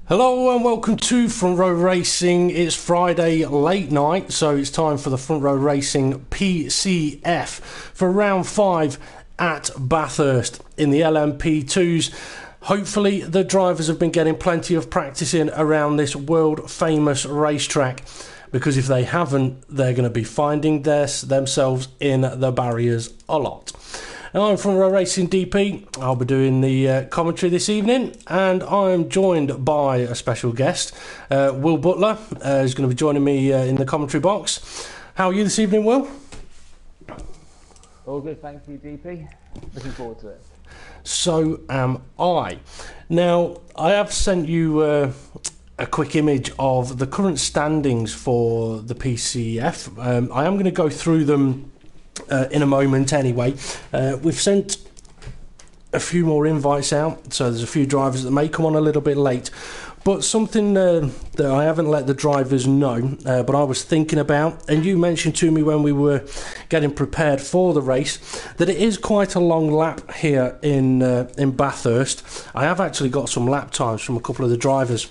Hello and welcome to Front Row Racing. It's Friday late night, so it's time for the Front Row Racing PCF for round 5 at Bathurst in the LMP2s. Hopefully the drivers have been getting plenty of practice in around this world famous racetrack, because if they haven't, they're going to be finding themselves in the barriers a lot. Now, I'm from Row Racing DP. I'll be doing the commentary this evening, and I'm joined by a special guest, Will Butler, who's going to be joining me in the commentary box. How are you this evening, Will? All good, thank you, DP. Looking forward to it. So am I. Now, I have sent you a quick image of the current standings for the PCF. I am going to go through them in a moment anyway. We've sent a few more invites out, so there's a few drivers that may come on a little bit late, but something that I haven't let the drivers know, but I was thinking about, and you mentioned to me when we were getting prepared for the race, that it is quite a long lap here in Bathurst. I have actually got some lap times from a couple of the drivers,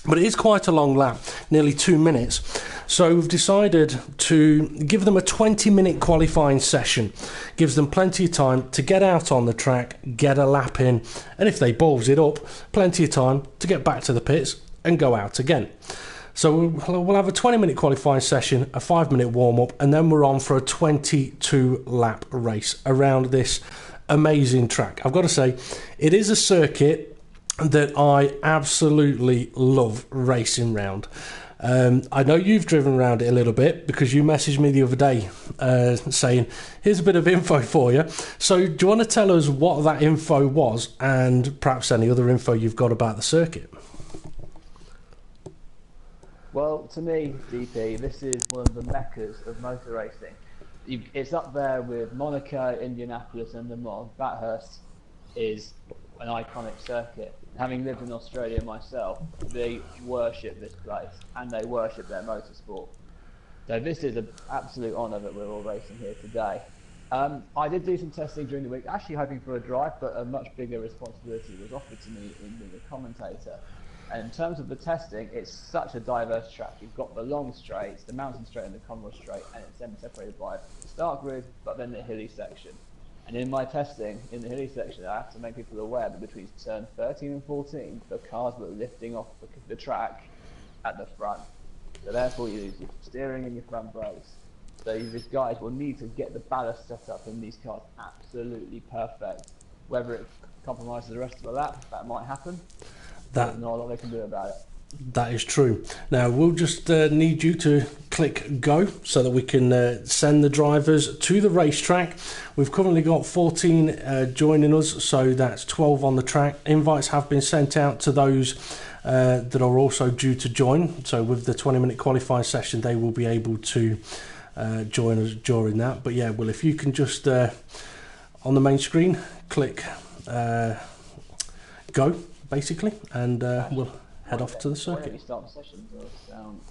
but it is quite a long lap, nearly 2 minutes. So we've decided to give them a 20-minute qualifying session. Gives them plenty of time to get out on the track, get a lap in, and if they balls it up, plenty of time to get back to the pits and go out again. So we'll have a 20-minute qualifying session, a 5-minute warm-up, and then we're on for a 22-lap race around this amazing track. I've got to say, it is a circuit that I absolutely love racing round. I know you've driven around it a little bit because you messaged me the other day saying, here's a bit of info for you. So do you want to tell us what that info was and perhaps any other info you've got about the circuit? Well, to me, DP, this is one of the meccas of motor racing. It's up there with Monaco, Indianapolis and Le Mans. Bathurst is an iconic circuit. Having lived in Australia myself, they worship this place and they worship their motorsport. So this is an absolute honour that we're all racing here today. I did do some testing during the week, actually hoping for a drive, but a much bigger responsibility was offered to me in being a commentator. And in terms of the testing, it's such a diverse track. You've got the long straights, the mountain straight and the Conroy straight, and it's then separated by the start grid, but then the hilly section. And in my testing, in the hilly section, I have to make people aware that between turn 13 and 14, the cars were lifting off the track at the front. So therefore you lose your steering and your front brakes. So these guys will need to get the ballast set up in these cars absolutely perfect. Whether it compromises the rest of the lap, that might happen. There's not a lot they can do about it. That is true. Now we'll just need you to click go so that we can send the drivers to the racetrack. We've currently got 14 joining us, so that's 12 on the track. Invites have been sent out to those that are also due to join. So with the 20-minute qualifying session, they will be able to join us during that. But yeah, well, if you can just on the main screen click go basically, and we'll head off to the circuit. Won't let me start the session, so sound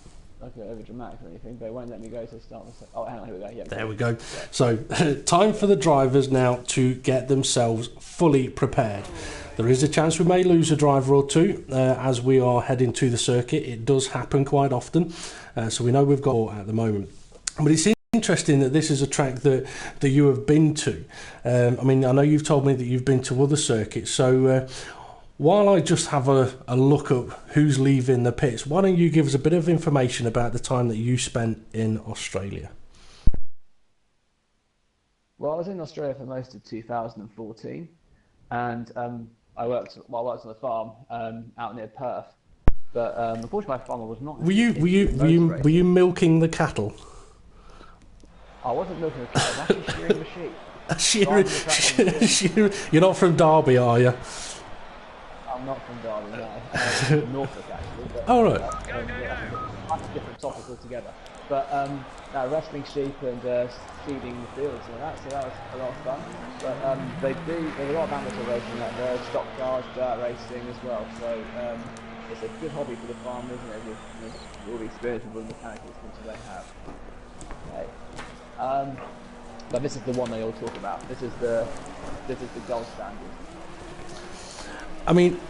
like over dramatic or anything, but it won't let me go to start the session. Oh, hang on, here we go. Yeah, there we go. So, time for the drivers now to get themselves fully prepared. There is a chance we may lose a driver or two as we are heading to the circuit. It does happen quite often, so we know we've got at the moment. But it's interesting that this is a track that you have been to. I mean, I know you've told me that you've been to other circuits, so while I just have a look at who's leaving the pits, why don't you give us a bit of information about the time that you spent in Australia? Well, I was in Australia for most of 2014, and I worked on a farm out near Perth. But unfortunately, my farmer was not. Were you milking the cattle? I wasn't milking the cattle. I was actually shearing the sheep. You're not from Derby, are you? I'm not from Derby, no. Norfolk, actually. But, oh, right. That's a different topic altogether. But wrestling sheep and seeding the fields and that, so that was a lot of fun. But there's a lot of amateur racing out there, stock cars, dirt racing as well. So it's a good hobby for the farmers, and with all the experience with all the mechanical experience they have. Okay. But this is the one they all talk about. This is the gold standard. I mean,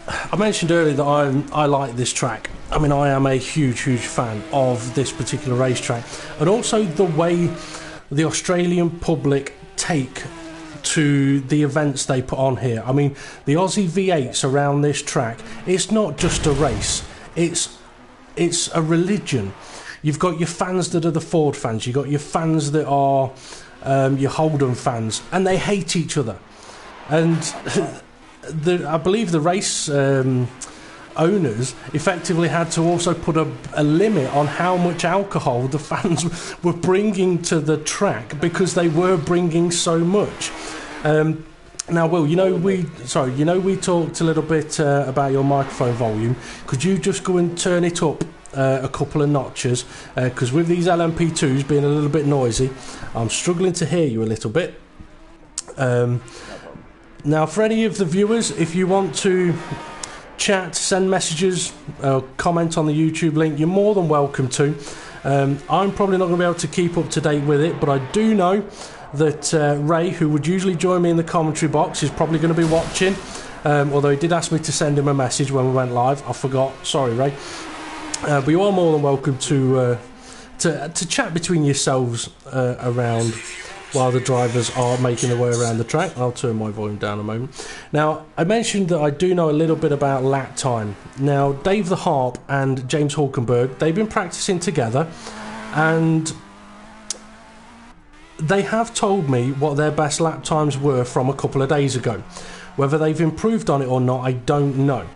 I mentioned earlier that I like this track. I mean, I am a huge fan of this particular racetrack, and also the way the Australian public take to the events they put on here. I mean, the Aussie V8s around this track, it's not just a race, it's a religion. You've got your fans that are the Ford fans, you've got your fans that are your Holden fans, and they hate each other. And I believe the race owners effectively had to also put a limit on how much alcohol the fans were bringing to the track, because they were bringing so much. Now, Will, we talked a little bit about your microphone volume. Could you just go and turn it up a couple of notches? Because with these LMP2s being a little bit noisy, I'm struggling to hear you a little bit. Now, for any of the viewers, if you want to chat, send messages, comment on the YouTube link, you're more than welcome to. I'm probably not going to be able to keep up to date with it, but I do know that Ray, who would usually join me in the commentary box, is probably going to be watching, although he did ask me to send him a message when we went live. I forgot, sorry Ray. But you are more than welcome to chat between yourselves around while the drivers are making their way around the track. I'll turn my volume down a moment. Now, I mentioned that I do know a little bit about lap time. Now, Dave the Harp and James Hulkenberg, they've been practicing together, and they have told me what their best lap times were from a couple of days ago. Whether they've improved on it or not, I don't know.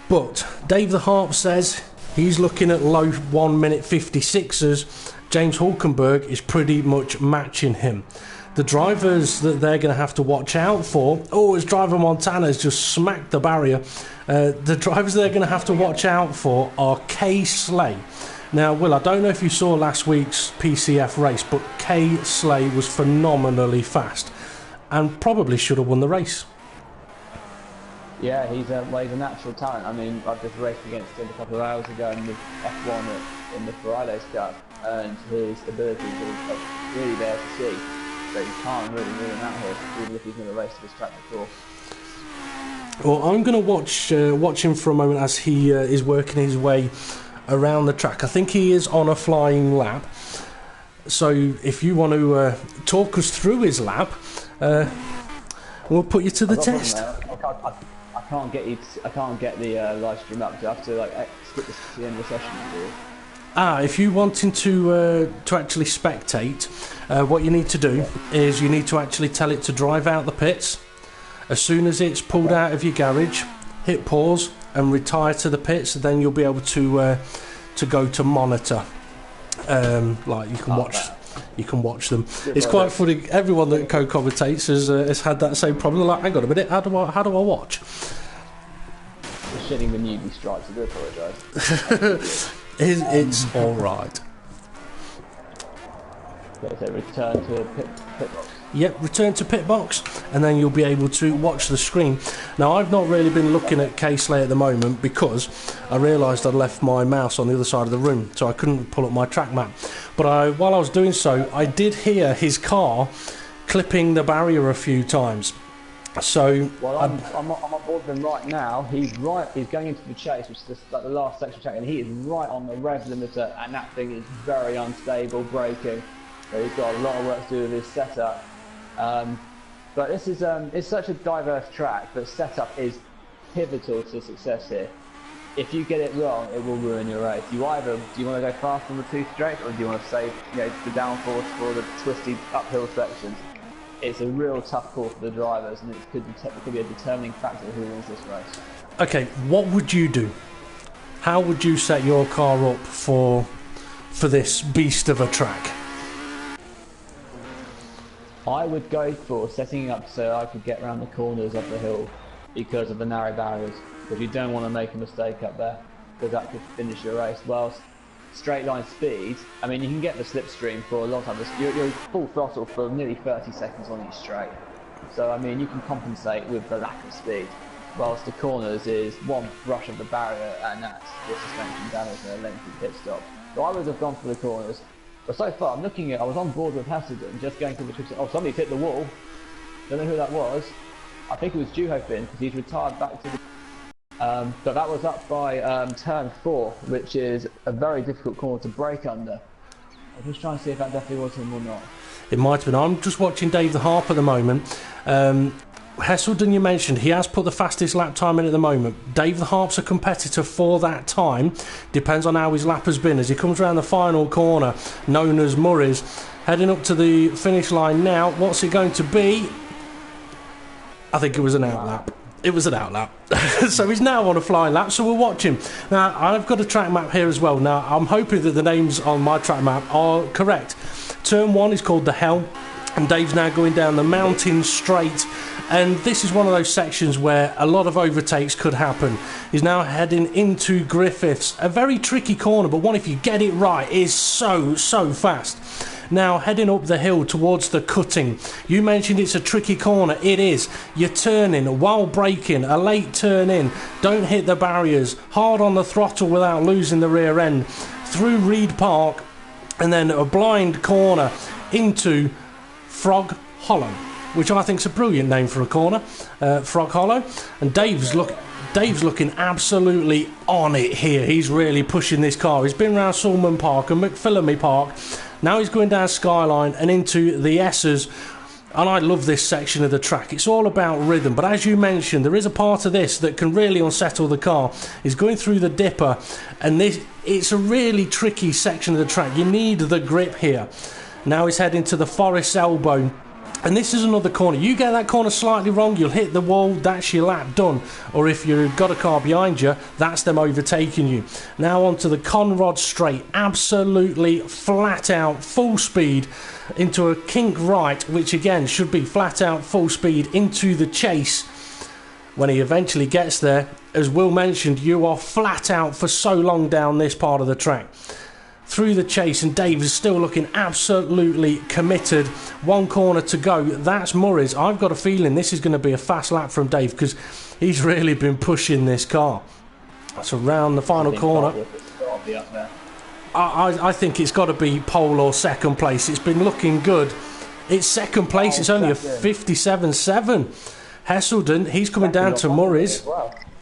But Dave the Harp says he's looking at low 1 minute 56s. James Hulkenberg is pretty much matching him. The drivers that they're going to have to watch out for, as driver Montana has just smacked the barrier, the drivers they're going to have to watch out for are Kay Slay. Now, Will, I don't know if you saw last week's PCF race, but Kay Slay was phenomenally fast and probably should have won the race. Yeah, he's a natural talent. I mean, I've just raced against him a couple of hours ago in the F1 in the Fridays Cup, and his abilities are really there to see. So you can't really rule him out here, even if he's never raced this track before. Well, I'm going to watch him for a moment as he is working his way around the track. I think he is on a flying lap. So if you want to talk us through his lap, we'll put you to the test. I can't get the live stream up. Do I have to skip this to the end of the session? If you're wanting to actually spectate, what you need to do is you need to actually tell it to drive out the pits. As soon as it's pulled out of your garage, hit pause and retire to the pits. Then you'll be able to go to monitor. You can watch them. It's quite funny. Everyone that co-commentates has had that same problem. They're like, hang on a minute, how do I watch? For shitting the newbie stripes, I do apologise. It's all right. So return to pit box. Yep, return to pit box, and then you'll be able to watch the screen. Now, I've not really been looking at K-Slay at the moment because I realised I'd left my mouse on the other side of the room, so I couldn't pull up my track map. But while I was doing so, I did hear his car clipping the barrier a few times. So I'm on board with him right now. He's going into the chase, which is the last section of track, and he is right on the rev limiter, and that thing is very unstable, braking. So he's got a lot of work to do with his setup. But this is it's such a diverse track, but setup is pivotal to success here. If you get it wrong, it will ruin your race. Do you want to go fast on the two straight, or do you want to save the downforce for the twisty uphill sections? It's a real tough call for the drivers, and it could be a determining factor who wins this race. Okay, what would you do? How would you set your car up for this beast of a track? I would go for setting it up so I could get around the corners of the hill because of the narrow barriers, because you don't want to make a mistake up there, because that could finish your race. Whilst straight line speed, I mean, you can get the slipstream for a long time. You're full throttle for nearly 30 seconds on each straight. So, I mean, you can compensate with the lack of speed. Whilst the corners is one brush of the barrier, and that's the suspension damage and a lengthy pit stop. So I would have gone for the corners. But so far, I was on board with Hassenden, just going through the tricks. Oh, somebody's hit the wall. Don't know who that was. I think it was Juho Finn, because he's retired back to the But that was up by turn 4, which is a very difficult corner to brake under. I'm just trying to see if that definitely was him or not. It might have been. I'm just watching Dave the Harp at the moment. Hesselden, you mentioned, he has put the fastest lap time in at the moment. Dave the Harp's a competitor for that time. Depends on how his lap has been as he comes around the final corner, known as Murray's. Heading up to the finish line now. What's it going to be? I think it was an outlap. It was an outlap. So he's now on a flying lap, so we'll watch him. Now, I've got a track map here as well. Now, I'm hoping that the names on my track map are correct. Turn 1 is called the Hell, and Dave's now going down the mountain straight. And this is one of those sections where a lot of overtakes could happen. He's now heading into Griffiths. A very tricky corner, but one, if you get it right, is so fast. Now, heading up the hill towards the cutting. You mentioned it's a tricky corner. It is. You're turning while braking. A late turn in. Don't hit the barriers. Hard on the throttle without losing the rear end. Through Reed Park. And then a blind corner into Frog Hollow, which I think is a brilliant name for a corner. Frog Hollow. And Dave's looking absolutely on it here. He's really pushing this car. He's been around Sulman Park and McPhillamy Park. Now he's going down Skyline and into the S's. And I love this section of the track. It's all about rhythm. But as you mentioned, there is a part of this that can really unsettle the car. He's going through the dipper. And it's a really tricky section of the track. You need the grip here. Now he's heading to the Forest Elbow. And this is another corner. You get that corner slightly wrong, you'll hit the wall, that's your lap done. Or if you've got a car behind you, that's them overtaking you. Now onto the Conrod Straight. Absolutely flat out, full speed into a kink right, which again should be flat out, full speed into the chase. When he eventually gets there, as Will mentioned, you are flat out for so long down this part of the track. Through the chase, and Dave is still looking absolutely committed. One corner to go. That's Murray's. I've got a feeling this is going to be a fast lap from Dave because he's really been pushing this car. That's around the final corner. I think it's got to be pole or second place. It's been looking good. It's second place. It's only a 57.7. Hesselden, he's coming down to Murray's.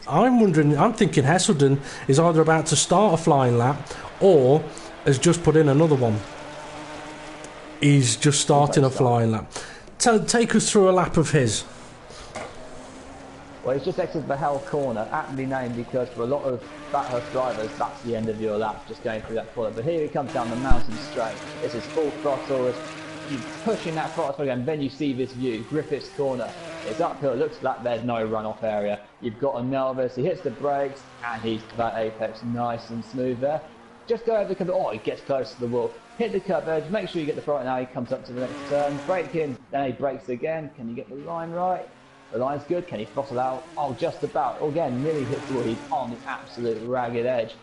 I'm thinking Hesselden is either about to start a flying lap or has just put in another one. He's just starting a flying lap. Take us through a lap of his. Well, he's just exited the Hell corner, aptly named because for a lot of Bathurst drivers, that's the end of your lap, just going through that corner. But here he comes down the mountain straight. This is full throttle. You're pushing that throttle again, then you see this view, Griffiths corner. It's uphill, it looks like there's no runoff area. You've got a Melvis, he hits the brakes, and he's that apex nice and smooth there. Just go over the curb, oh, he gets close to the wall. Hit the curb edge, make sure you get the front now, he comes up to the next turn. Brake in, then he brakes again. Can you get the line right? The line's good, can he throttle out? Oh, just about. Again, nearly hits the wall, he's on the absolute ragged edge.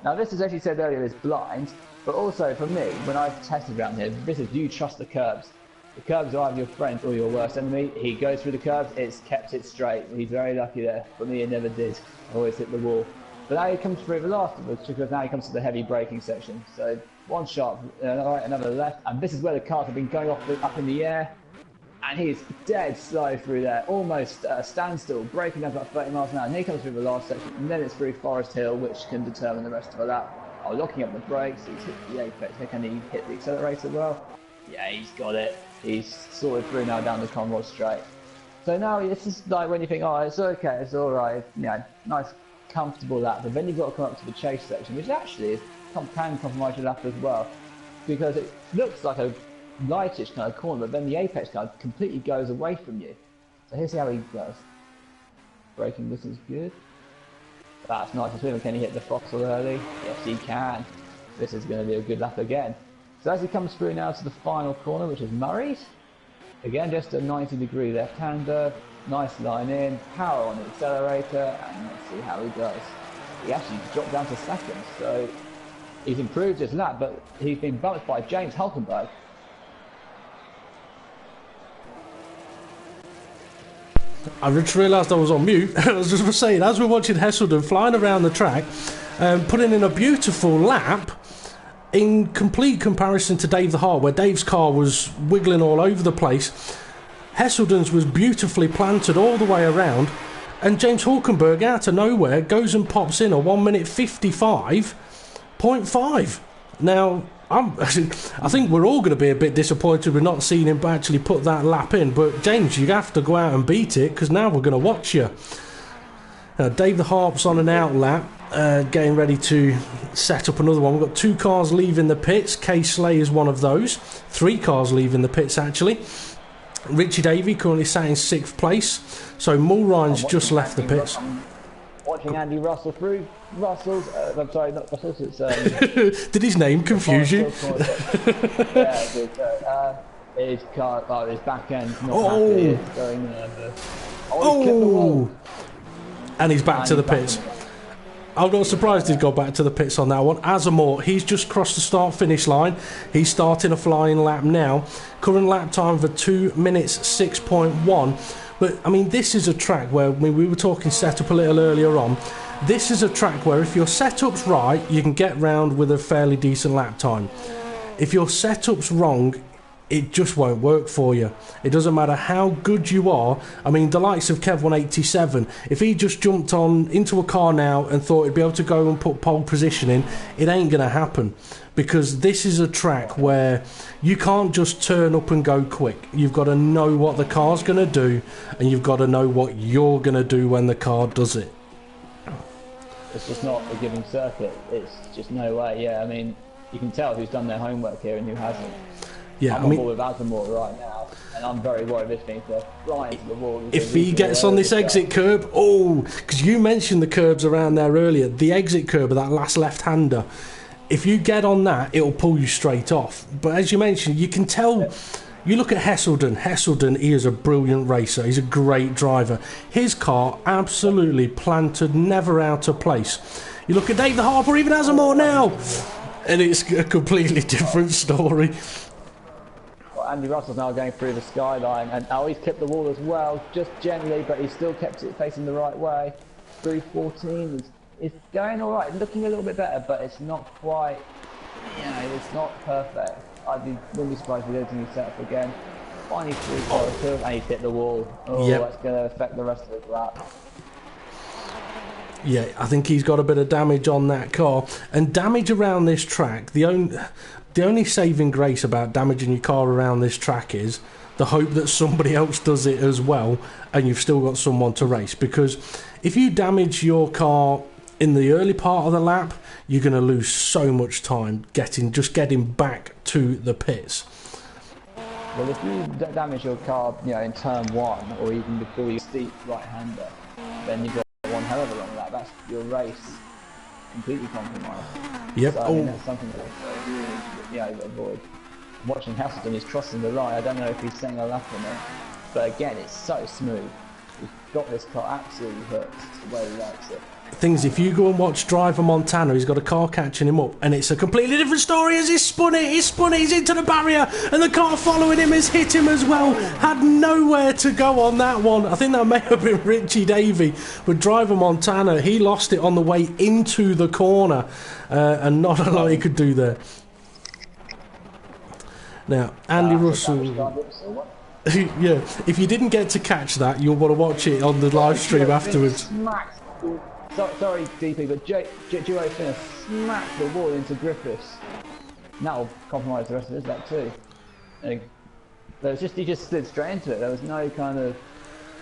Now this is, as you said earlier, is blind, but also for me, when I've tested around here, this is you trust the curbs. The curbs are either your friend or your worst enemy. He goes through the curbs, it's kept it straight. He's very lucky there. For me, it never did. I always hit the wall. But now he comes through the last of it, because now he comes to the heavy braking section. So one sharp, right, another left, and this is where the cars have been going up in the air. And he's dead slow through there, almost standstill, braking down about 30 miles an hour. And he comes through the last section, and then it's through Forest Hill, which can determine the rest of the lap. Oh, locking up the brakes, he's hit the apex. Can he hit the accelerator well? Yeah, he's got it. He's sorted through now down the Conrod Straight. So now this is like when you think, oh, it's okay, it's all right, nice, comfortable lap. But then you've got to come up to the chase section, which actually can compromise your lap as well, because it looks like a lightish kind of corner, but then the apex kind of completely goes away from you. So here's how he does. Braking distance good. That's nice and smooth. Can he hit the throttle early? Yes, he can. This is going to be a good lap again. So as he comes through now to the final corner, which is Murray's, again just a 90-degree left-hander, nice line in, power on the accelerator, and let's see how he does. He actually dropped down to second, so he's improved his lap, but he's been bumped by James Hulkenberg. I just realised I was on mute. I was just saying, as we're watching Hesselden flying around the track, putting in a beautiful lap, in complete comparison to Dave the Hart, where Dave's car was wiggling all over the place, Hesselden's was beautifully planted all the way around, And James Hulkenberg, out of nowhere, goes and pops in a 1 minute 55.5. Now, I think we're all going to be a bit disappointed with not seeing him actually put that lap in. But, James, you have to go out and beat it, because now we're going to watch you. Dave the Harp's on an out lap, getting ready to set up another one. We've got 2 cars leaving the pits. Kay Slay is one of those. 3 cars leaving the pits, actually. Richie Davey currently sat in 6th place. So Mulrine's just left the pits. Watching Andy Russell through Russell's. I'm sorry, not Russell's. It's did his name confuse you? His car, his back end's not happy. It's going nervous. He kicked the wall. And he's back to the pits. I'm not surprised he's gone back to the pits on that one. Azamor, he's just crossed the start-finish line. He's starting a flying lap now. Current lap time for 2 minutes 6.1. But, I mean, this is a track where, we were talking setup a little earlier on. This is a track where if your setup's right, you can get round with a fairly decent lap time. If your setup's wrong, it just won't work for you. It doesn't matter how good you are. I mean, the likes of Kev 187, if he just jumped on into a car now and thought he'd be able to go and put pole position in, it ain't going to happen. Because this is a track where you can't just turn up and go quick. You've got to know what the car's going to do, and you've got to know what you're going to do when the car does it. It's just not a giving circuit. It's just no way. Yeah, I mean, you can tell who's done their homework here and who hasn't. Yeah, I'm on board with Azamor right now, and I'm very worried this thing's going to fly into the wall. If he gets on this exit curb, because you mentioned the curbs around there earlier, the exit curb of that last left-hander, if you get on that, it'll pull you straight off. But as you mentioned, you can tell. You look at Hesselden, he is a brilliant racer. He's a great driver. His car absolutely planted, never out of place. You look at Dave the Harp or even Azamor now, and it's a completely different story. Well, Andy Russell's now going through the skyline, and he's clipped the wall as well, just gently, but he's still kept it facing the right way. Through 14, it's going all right, looking a little bit better, but it's not quite, it's not perfect. Wouldn't be surprised if he does a new setup again. Finally through and he's hit the wall. That's going to affect the rest of his lap. Yeah, I think he's got a bit of damage on that car. And damage around this track, the only saving grace about damaging your car around this track is the hope that somebody else does it as well, and you've still got someone to race. Because if you damage your car in the early part of the lap, you're going to lose so much time getting back to the pits. Well, if you damage your car, in turn 1, or even before you steep right-hander, then you've got one hell of a long lap. That's your race completely compromised. Yep. So, I mean, that's something that you avoid. Watching Hesselden, he's crossing the line. I don't know if he's setting a lap on it, but again, it's so smooth. He's got this car absolutely hooked the way he likes it. Things, if you go and watch Driver Montana, he's got a car catching him up, and it's a completely different story. As he's spun it, he's into the barrier, and the car following him has hit him as well. Had nowhere to go on that one. I think that may have been Richie Davey, but Driver Montana, he lost it on the way into the corner, and not a lot he could do there. Now, Andy Russell. Yeah, if you didn't get to catch that, you'll want to watch it on the live stream afterwards. Sorry, DP, but Duo Finner smacked the wall into Griffiths. And that'll compromise the rest of his lap too. He just slid straight into it. There was no kind of,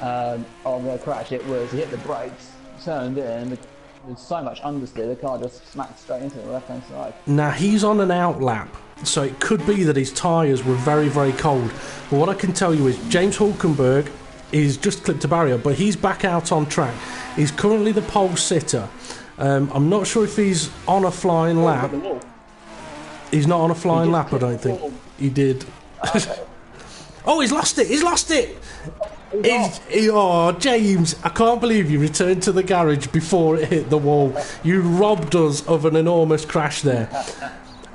I'm going to crash. It was, he hit the brakes, turned in, there's so much understeer, the car just smacked straight into the left-hand side. Now, he's on an out lap, so it could be that his tyres were very, very cold. But what I can tell you is James Hulkenberg, he's just clipped a barrier, but he's back out on track. He's currently the pole sitter. I'm not sure if he's on a flying lap. He's not on a flying lap, I don't think. He did. Oh, he's lost it! He's lost it! Oh, James, I can't believe you returned to the garage before it hit the wall. You robbed us of an enormous crash there.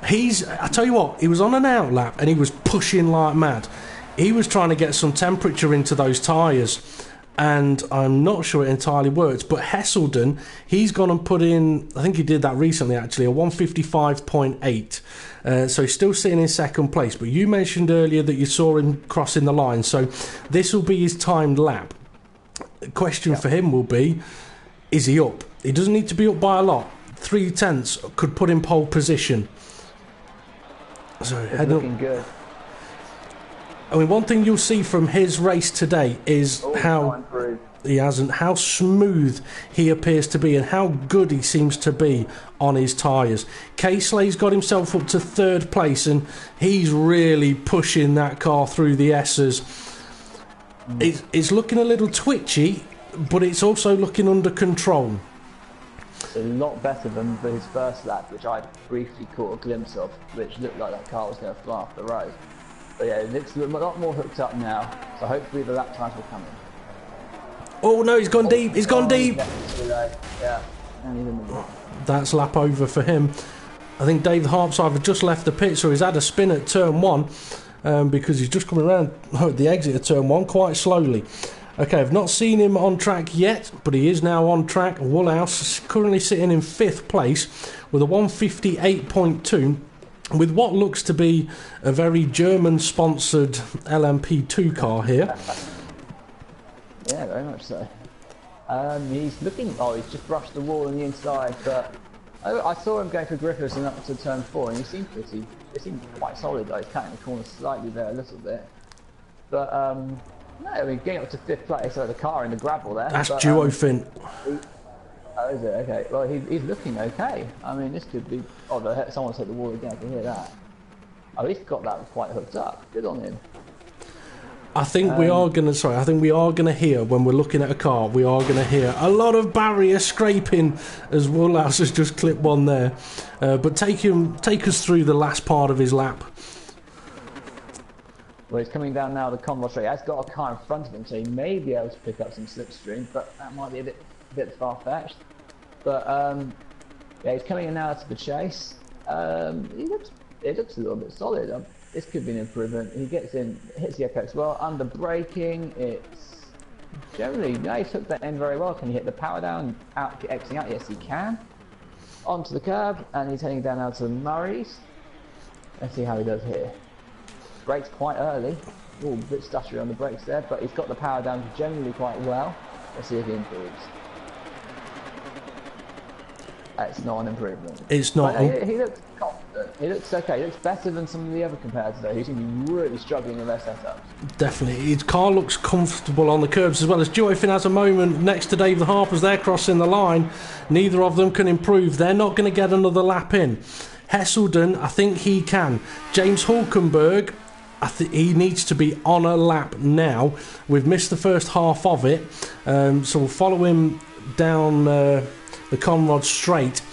I tell you what, he was on an out lap and he was pushing like mad. He was trying to get some temperature into those tyres, and I'm not sure it entirely worked. But Hesselden, he's gone and put in, I think he did that recently actually, a 155.8. So he's still sitting in second place. But you mentioned earlier that you saw him crossing the line, so this will be his timed lap. The question for him will be, is he up? He doesn't need to be up by a lot. 0.3 could put him pole position. So it's looking good. I mean, one thing you'll see from his race today is how how smooth he appears to be and how good he seems to be on his tyres. Casey's got himself up to 3rd place and he's really pushing that car through the S's. It's looking a little twitchy, but it's also looking under control. It's a lot better than his first lap, which I briefly caught a glimpse of, which looked like that car was going to fly off the road. But yeah, it looks a lot more hooked up now, so hopefully the lap times will come in. Oh no, he's gone deep, he's gone deep! Yeah, and that's lap over for him. I think David Harp's either just left the pits or he's had a spin at turn 1 because he's just coming around the exit of turn 1 quite slowly. Okay, I've not seen him on track yet, but he is now on track. Woolhouse is currently sitting in 5th place with a 158.2. with what looks to be a very German-sponsored LMP2 car here. Yeah, very much so. He's looking... Oh, he's just brushed the wall on the inside, but... I saw him going for Griffiths and up to turn 4, and he seemed pretty... It seemed quite solid, though. He's cutting the corner slightly there a little bit. But, no, I mean, getting up to 5th place, so the car in the gravel there. That's Duofin. Oh, is it? Okay. Well, he's looking okay. I mean, this could be... Oh, someone's hit the wall again. I can hear that. Oh, he's got that quite hooked up. Good on him. I think we are going to... Sorry, I think we are going to hear, when we're looking at a car, we are going to hear a lot of barrier scraping as Woolhouse has just clipped one there. But take us through the last part of his lap. Well, he's coming down now the Conrod straight. He has got a car in front of him, so he may be able to pick up some slipstream, but that might be a bit far-fetched. But yeah, he's coming in now to the chase. It looks a little bit solid. This could be an improvement. He gets in, hits the apex well. Under braking, it's generally, no, he took that in very well. Can he hit the power down, exiting out? Yes, he can. Onto the curb, and he's heading down now to Murray's. Let's see how he does here. Brakes quite early. Ooh, a bit stuttery on the brakes there, but he's got the power down generally quite well. Let's see if he improves. It's not an improvement. It's not. But, he looks confident. He looks okay. He looks better than some of the other competitors though, who seem to be really struggling with their setups. Definitely. His car looks comfortable on the curbs as well. As Duofin has a moment next to David Harp as they're crossing the line. Neither of them can improve. They're not going to get another lap in. Hesselden, I think he can. James Hulkenberg, he needs to be on a lap now. We've missed the first half of it, so we'll follow him down the Conrod straight.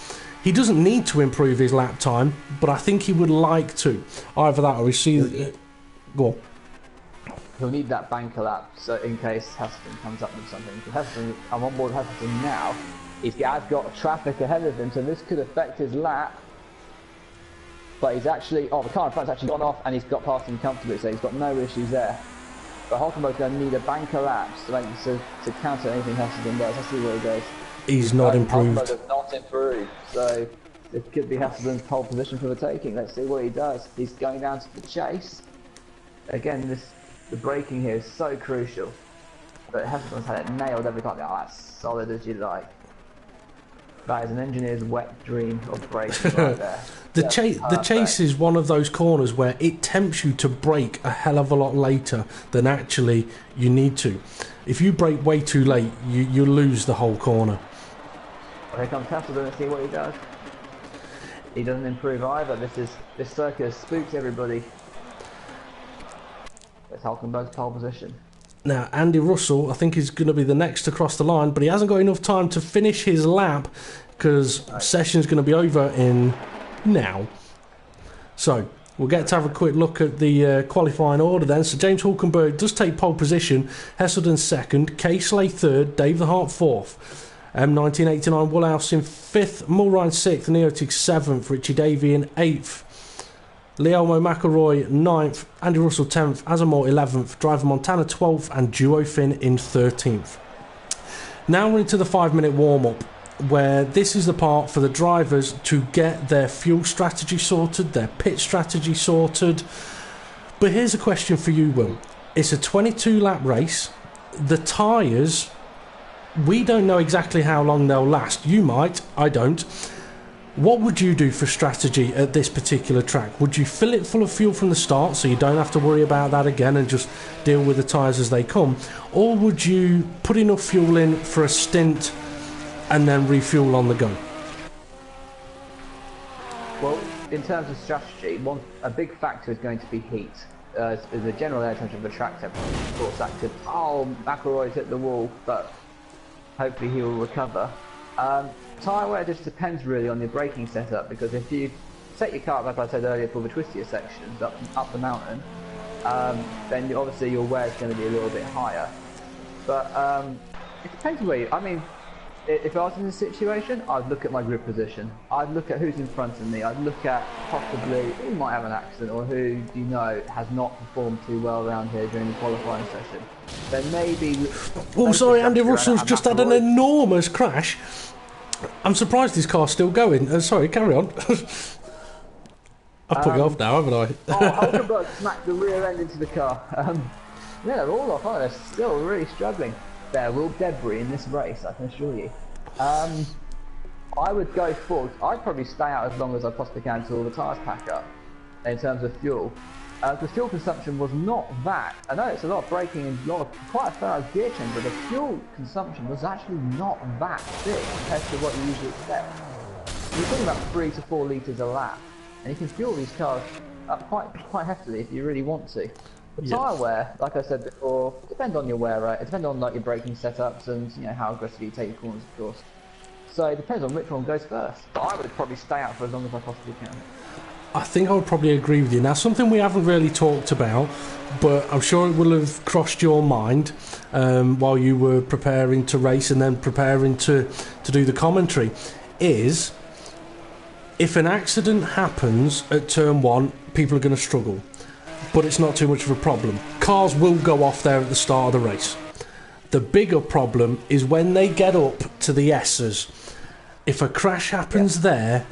He doesn't need to improve his lap time, but I think he would like to. Either that or go on. He'll need that banker lap, so in case Hesselden comes up with something. I'm on board Hesselden now. He's got traffic ahead of him, so this could affect his lap. But he's actually... Oh, the car in front's actually gone off, and he's got past him comfortably, so he's got no issues there. But Hulkenberg's going to need a banker laps to counter anything Hesselden does. Let's see where he goes. He's not improved. Hulkenberg has not improved, so it could be Hesselden's pole position for the taking. Let's see what he does. He's going down to the chase. Again, the braking here is so crucial. But Hesselden's had it nailed every time. Oh, that's solid as you like. That is an engineer's wet dream of braking right there. The chase is one of those corners where it tempts you to brake a hell of a lot later than actually you need to. If you brake way too late, you lose the whole corner. Well, here comes Hesselden. Let's see what he does. He doesn't improve either. This circus spooks everybody. That's Hulkenberg's pole position. Now, Andy Russell, I think, is going to be the next to cross the line, but he hasn't got enough time to finish his lap because session's going to be over in now. So, we'll get to have a quick look at the qualifying order then. So, James Hulkenberg does take pole position, Hesselden second, Casey third, David Hart fourth. M1989 Woolhouse in fifth, Mulrine sixth, Neotic seventh, Richie Davey in eighth. Leomo McElroy 9th, Andy Russell 10th, Azamore 11th, Driver Montana 12th and Duofin in 13th. Now we're into the 5-minute warm-up where this is the part for the drivers to get their fuel strategy sorted, their pit strategy sorted. But here's a question for you, Will. It's a 22-lap race. The tyres we don't know exactly how long they'll last. You might, I don't. What would you do for strategy at this particular track? Would you fill it full of fuel from the start so you don't have to worry about that again and just deal with the tyres as they come? Or would you put enough fuel in for a stint and then refuel on the go? Well, in terms of strategy, a big factor is going to be heat. The general air temperature of the track temperature. Of course, that could, McElroy's hit the wall, but hopefully he will recover. Tyre wear just depends really on your braking setup, because if you set your car up, like I said earlier, for the twistier sections up the mountain, then obviously your wear is going to be a little bit higher. But it depends where you. I mean, if I was in this situation, I'd look at my grip position. I'd look at who's in front of me. I'd look at possibly who might have an accident or who has not performed too well around here during the qualifying session. Then maybe. Oh, sorry, Andy Russell's just had an enormous crash. I'm surprised his car's still going. Sorry, carry on. I've put you off now, haven't I? Hulkenberg smacked the rear end into the car. Yeah, they're all off, aren't they? They're still really struggling. There will debris in this race, I can assure you. I would go forward. I'd probably stay out as long as I possibly can until all the tyres pack up. In terms of fuel, the fuel consumption was not that. I know it's a lot of braking and quite a fair amount of gear change, but the fuel consumption was actually not that big compared to what you usually expect. You're talking about 3 to 4 litres a lap, and you can fuel these cars up quite heftily if you really want to. The tyre wear, like I said before, depends on your wear rate. It depends on like your braking setups and how aggressively you take your corners, of course. So it depends on which one goes first. But I would probably stay out for as long as I possibly can. I think I would probably agree with you. Now, something we haven't really talked about, but I'm sure it will have crossed your mind while you were preparing to race and then preparing to do the commentary, is if an accident happens at turn 1, people are going to struggle. But it's not too much of a problem. Cars will go off there at the start of the race. The bigger problem is when they get up to the S's. If a crash happens there,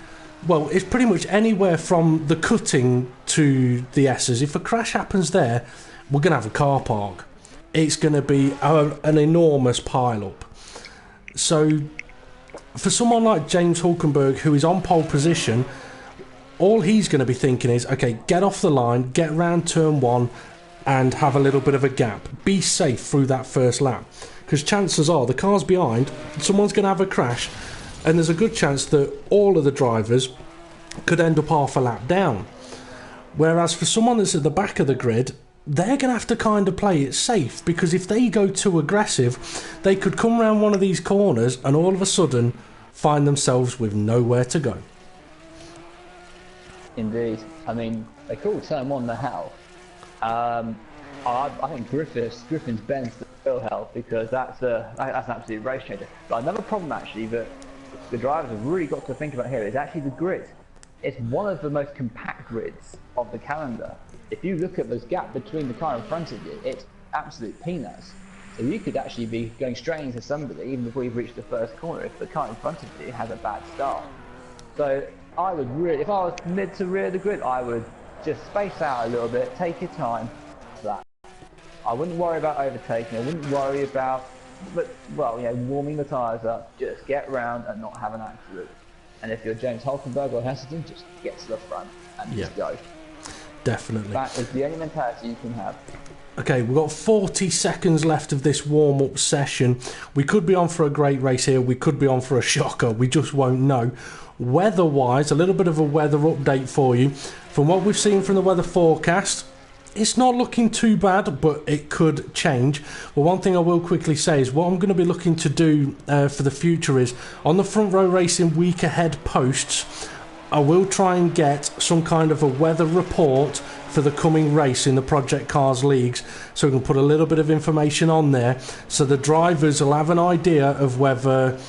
well, it's pretty much anywhere from the cutting to the S's. If a crash happens there, we're going to have a car park. It's going to be an enormous pile-up. So, for someone like James Hulkenberg, who is on pole position, all he's going to be thinking is, okay, get off the line, get round turn 1 and have a little bit of a gap. Be safe through that first lap. Because chances are the car's behind, someone's going to have a crash, and there's a good chance that all of the drivers could end up half a lap down. Whereas for someone that's at the back of the grid, they're going to have to kind of play it safe, because if they go too aggressive, they could come around one of these corners and all of a sudden find themselves with nowhere to go. Indeed. I mean, they call turn 1 the hell. I think Griffin's bends the real hell, because that's an absolute race changer. But another problem actually that the drivers have really got to think about here is actually the grid. It's one of the most compact grids of the calendar. If you look at the gap between the car in front of you, it's absolute peanuts. So you could actually be going straight into somebody even before you've reached the first corner if the car in front of you has a bad start. So I would really, if I was mid to rear the grid, I would just space out a little bit, take your time. That I wouldn't worry about overtaking. I wouldn't worry about, warming the tyres up. Just get round and not have an accident. And if you're James Hulkenberg or Hesselton, just get to the front and just go. Definitely. That is the only mentality you can have. Okay, we've got 40 seconds left of this warm-up session. We could be on for a great race here. We could be on for a shocker. We just won't know. Weather-wise, a little bit of a weather update for you. From what we've seen from the weather forecast, it's not looking too bad, but it could change. Well, one thing I will quickly say is what I'm going to be looking to do for the future is, on the Front Row Racing week ahead posts, I will try and get some kind of a weather report for the coming race in the Project Cars Leagues, so we can put a little bit of information on there so the drivers will have an idea of whether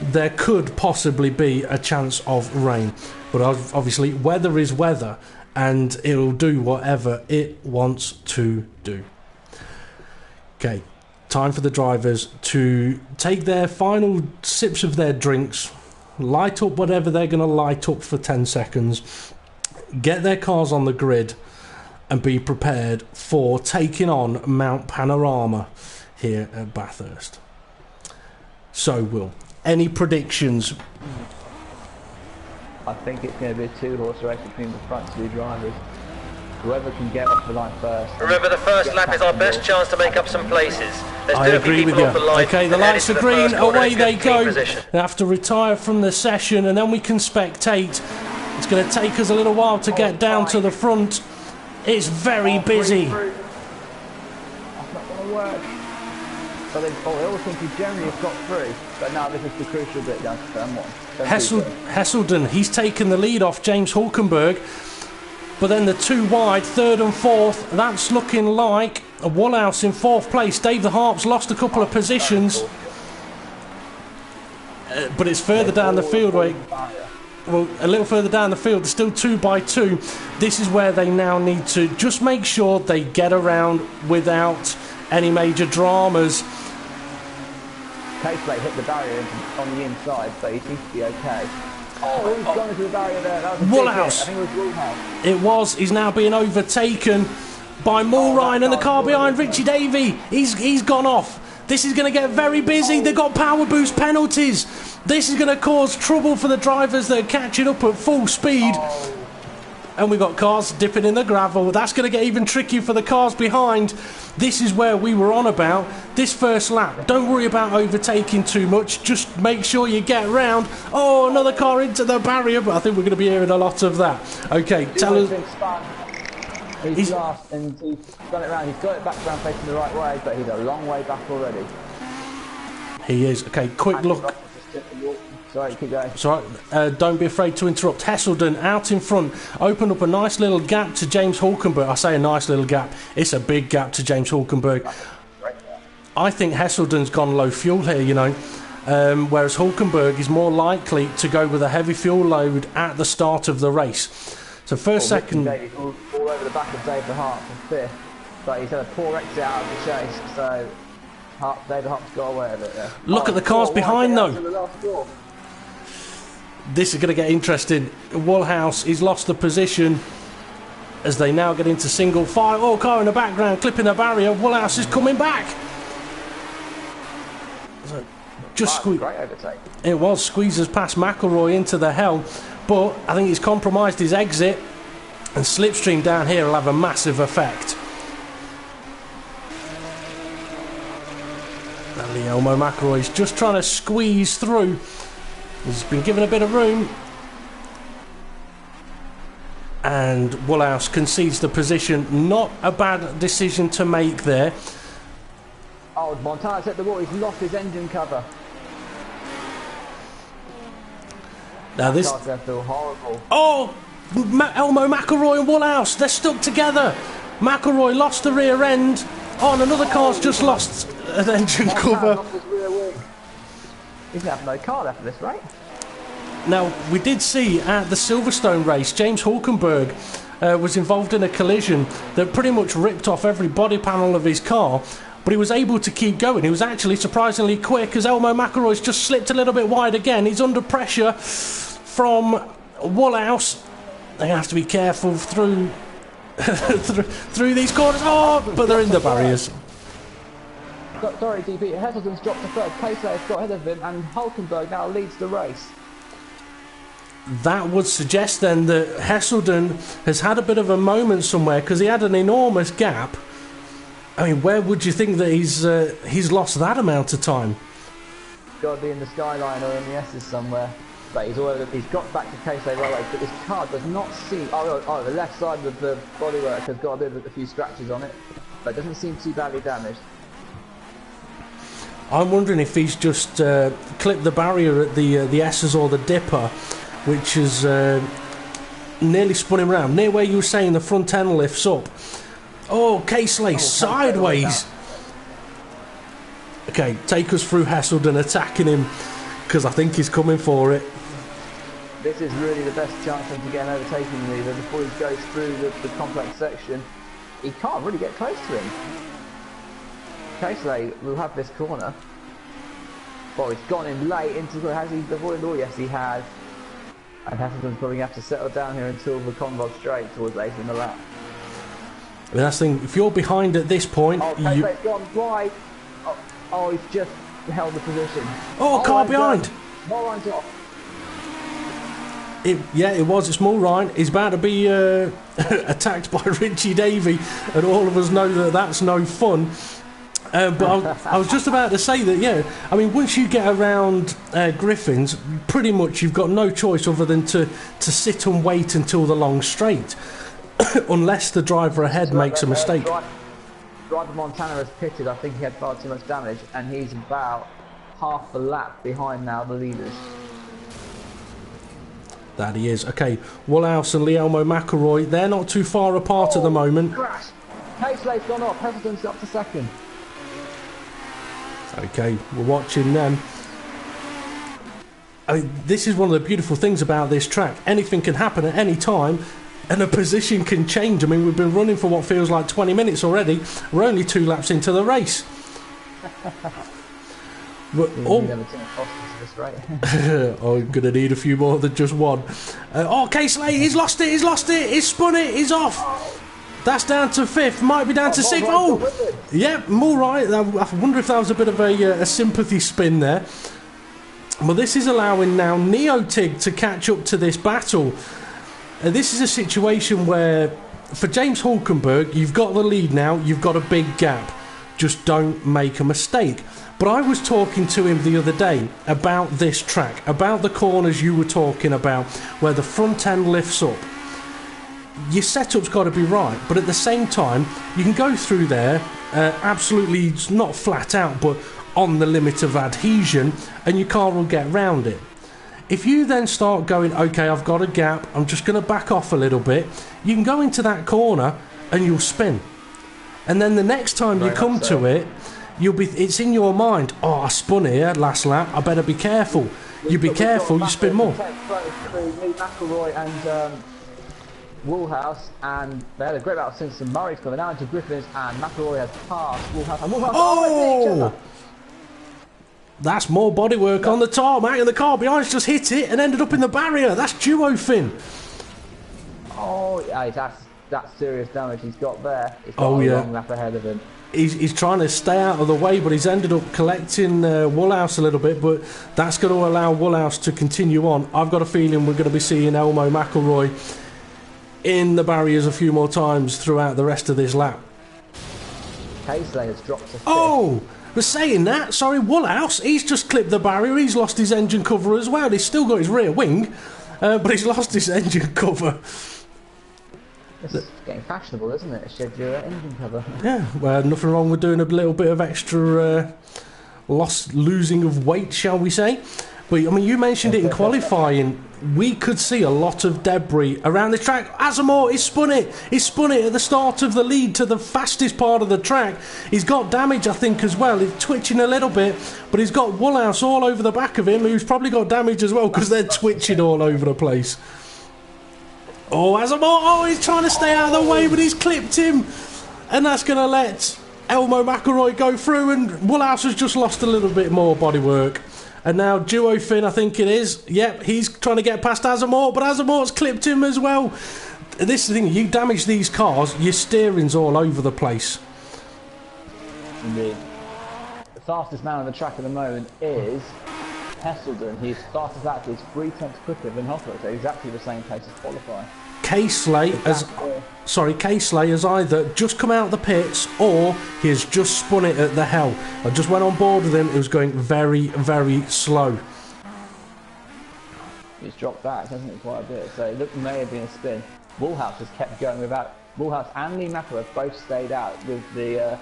there could possibly be a chance of rain. But obviously weather is weather, and it'll do whatever it wants to do. Okay, time for the drivers to take their final sips of their drinks, light up whatever they're going to light up for 10 seconds, get their cars on the grid and be prepared for taking on Mount Panorama here at Bathurst. So, Will, any predictions? I think it's going to be a two-horse race between the front two drivers. Whoever can get off the line first. Remember, the first lap is our best chance to make up some places. I agree with you. Okay, the lights are green, away they go. They have to retire from the session and then we can spectate. It's going to take us a little while to get down to the front. It's very busy. That's not going to work. So they all think he generally has got through, but now this is the crucial bit down to turn one. Hesselden, he's taken the lead off James Hulkenberg. But then the two wide, third and fourth, that's looking like a Woolhouse in fourth place. Dave the Harp's lost a couple of positions. But it's further down the field. Well, a little further down the field, they're still 2 by 2. This is where they now need to just make sure they get around without any major dramas. Casey hit the barrier on the inside, but he seems to be okay. Oh, he's gone into the barrier there. That was a Woolhouse. I think it was Woolhouse. It was. He's now being overtaken by Mulrine and the car behind Richie Davey. He's gone off. This is going to get very busy. They've got power boost penalties. This is going to cause trouble for the drivers that are catching up at full speed. And we've got cars dipping in the gravel. That's going to get even trickier for the cars behind. This is where we were on about. This first lap, don't worry about overtaking too much. Just make sure you get round. Oh, another car into the barrier. But I think we're going to be hearing a lot of that. Okay, tell us. He's lost and he's done it round. He's got it back round facing the right way, but he's a long way back already. He is. Okay, quick look. Sorry, keep going. Sorry, don't be afraid to interrupt. Hesselden out in front, opened up a nice little gap to James Hulkenberg. I say a nice little gap, it's a big gap to James Hulkenberg. I think Hesselden's gone low fuel here, you know, whereas Hulkenberg is more likely to go with a heavy fuel load at the start of the race. So second... Davies all over the back of Dave the Hart for fifth, but he's had a poor exit out of the chase, so Dave the Hart's got away with it there. Look at the cars behind though. This is going to get interesting. Woolhouse, he's lost the position as they now get into single file. Oh, car in the background, clipping the barrier. Woolhouse is coming back. So just great overtake. It was, squeezes past McElroy into the hell, but I think he's compromised his exit, and slipstream down here will have a massive effect. And Elmo McElroy's just trying to squeeze through. He's been given a bit of room, and Woolhouse concedes the position. Not a bad decision to make there. Oh, Montana's hit the wall. He's lost his engine cover. Now this car's going to feel horrible. Oh, Elmo McElroy and Woolhouse, they're stuck together. McElroy lost the rear end. Oh, and another car's just lost an engine cover. Lost his rear wing. He's going to have no car left for this, right? Now, we did see at the Silverstone race, James Hulkenberg was involved in a collision that pretty much ripped off every body panel of his car, but he was able to keep going. He was actually surprisingly quick, as Elmo McElroy's just slipped a little bit wide again. He's under pressure from Woolhouse. They have to be careful through through these corners. Oh, but they're in the barriers. Sorry, DP. Hesselden's dropped to third. Casey's got ahead of him, and Hulkenberg now leads the race. That would suggest then that Hesselden has had a bit of a moment somewhere, because he had an enormous gap. I mean, where would you think that he's lost that amount of time? Got to be in the skyline or in the S's somewhere. But he's got back to Casey Rowley, but this car does not seem... Oh, the left side of the bodywork has got a few scratches on it, but it doesn't seem too badly damaged. I'm wondering if he's just clipped the barrier at the S's or the dipper, which has nearly spun him round. Near where you were saying the front end lifts up. Oh, Casey sideways. Okay, take us through Hesselden attacking him, because I think he's coming for it. This is really the best chance for him to get an overtaking lever before he goes through the complex section. He can't really get close to him. Casey will have this corner. Oh, he's gone in late into the... Has he avoided all? Yes, he has. And Hesselden's probably going to have to settle down here until the Conrod straight towards later in the lap. I mean, that's the thing. If you're behind at this point... Oh, Casey's gone wide. Oh, he's just held the position. Oh, car behind. Mulrine's off. It was. It's Mulrine. He's about to be attacked by Richie Davey, and all of us know that that's no fun. But I was just about to say that, yeah, I mean, once you get around Griffins, pretty much you've got no choice other than to sit and wait until the long straight, unless the driver ahead makes a mistake. Driver Montana has pitted. I think he had far too much damage, and he's about half a lap behind now the leaders. That he is. Okay, Woolhouse and Lielmo McElroy, they're not too far apart at the moment. Crash! Caselay's gone off. Heselton's up to second. Okay, we're watching them. I mean, this is one of the beautiful things about this track. Anything can happen at any time, and a position can change. I mean, we've been running for what feels like 20 minutes already. We're only 2 laps into the race. I'm going to need a few more than just one. Caseley, he's lost it, he's spun it, he's off. That's down to 5th, might be down to 6th. Oh, yeah, Mulray. I wonder if that was a bit of a sympathy spin there. Well, this is allowing now Neotig to catch up to this battle. This is a situation where, for James Hulkenberg, you've got the lead now, you've got a big gap. Just don't make a mistake. But I was talking to him the other day about this track, about the corners you were talking about, where the front end lifts up. Your setup's got to be right, but at the same time, you can go through there absolutely not flat out, but on the limit of adhesion, and your car will get round it. If you then start going, okay, I've got a gap, I'm just going to back off a little bit, you can go into that corner and you'll spin. And then the next time you come to it, it's in your mind, oh, I spun here last lap, I better be careful. You be careful, you spin more. McElroy and Woolhouse, and they had a great battle since Murray's coming out into Griffins, and McElroy has passed Woolhouse, and Woolhouse each other. That's more bodywork on the tarmac, and the car behind's just hit it and ended up in the barrier. That's duo fin. Oh, yeah, that's serious damage he's got there. He's got a long lap ahead of him. He's trying to stay out of the way, but he's ended up collecting Woolhouse a little bit, but that's going to allow Woolhouse to continue on. I've got a feeling we're going to be seeing Elmo McElroy in the barriers a few more times throughout the rest of this lap. Caseley has dropped to 5th. Oh, we're saying that. Sorry, Woolhouse, he's just clipped the barrier. He's lost his engine cover as well. He's still got his rear wing, but he's lost his engine cover. This is getting fashionable, isn't it? A shed your engine cover. Yeah, well, nothing wrong with doing a little bit of extra losing of weight, shall we say. But, I mean, you mentioned it in qualifying. We could see a lot of debris around the track. Asamoah, he spun it. He spun it at the start of the lead to the fastest part of the track. He's got damage, I think, as well. He's twitching a little bit, but he's got Woolhouse all over the back of him, who's probably got damage as well because they're twitching all over the place. Oh, Asamoah, oh, he's trying to stay out of the way, but he's clipped him. And that's going to let Elmo McElroy go through, and Woolhouse has just lost a little bit more bodywork. And now Duo Finn, I think it is. Yep, he's trying to get past Asamoah, but Asamoah's clipped him as well. This is the thing, you damage these cars, your steering's all over the place. Indeed. The fastest man on the track at the moment is Heselton. His fastest lap is 3/10 quicker than Hopper, so exactly the same pace as qualifying. Caseley has either just come out of the pits or he has just spun it at the hell. I just went on board with him. It was going very, very slow. He's dropped back, hasn't it, quite a bit? So it may have been a spin. Woolhouse has kept going without. Woolhouse and Lee McElroy have both stayed out with the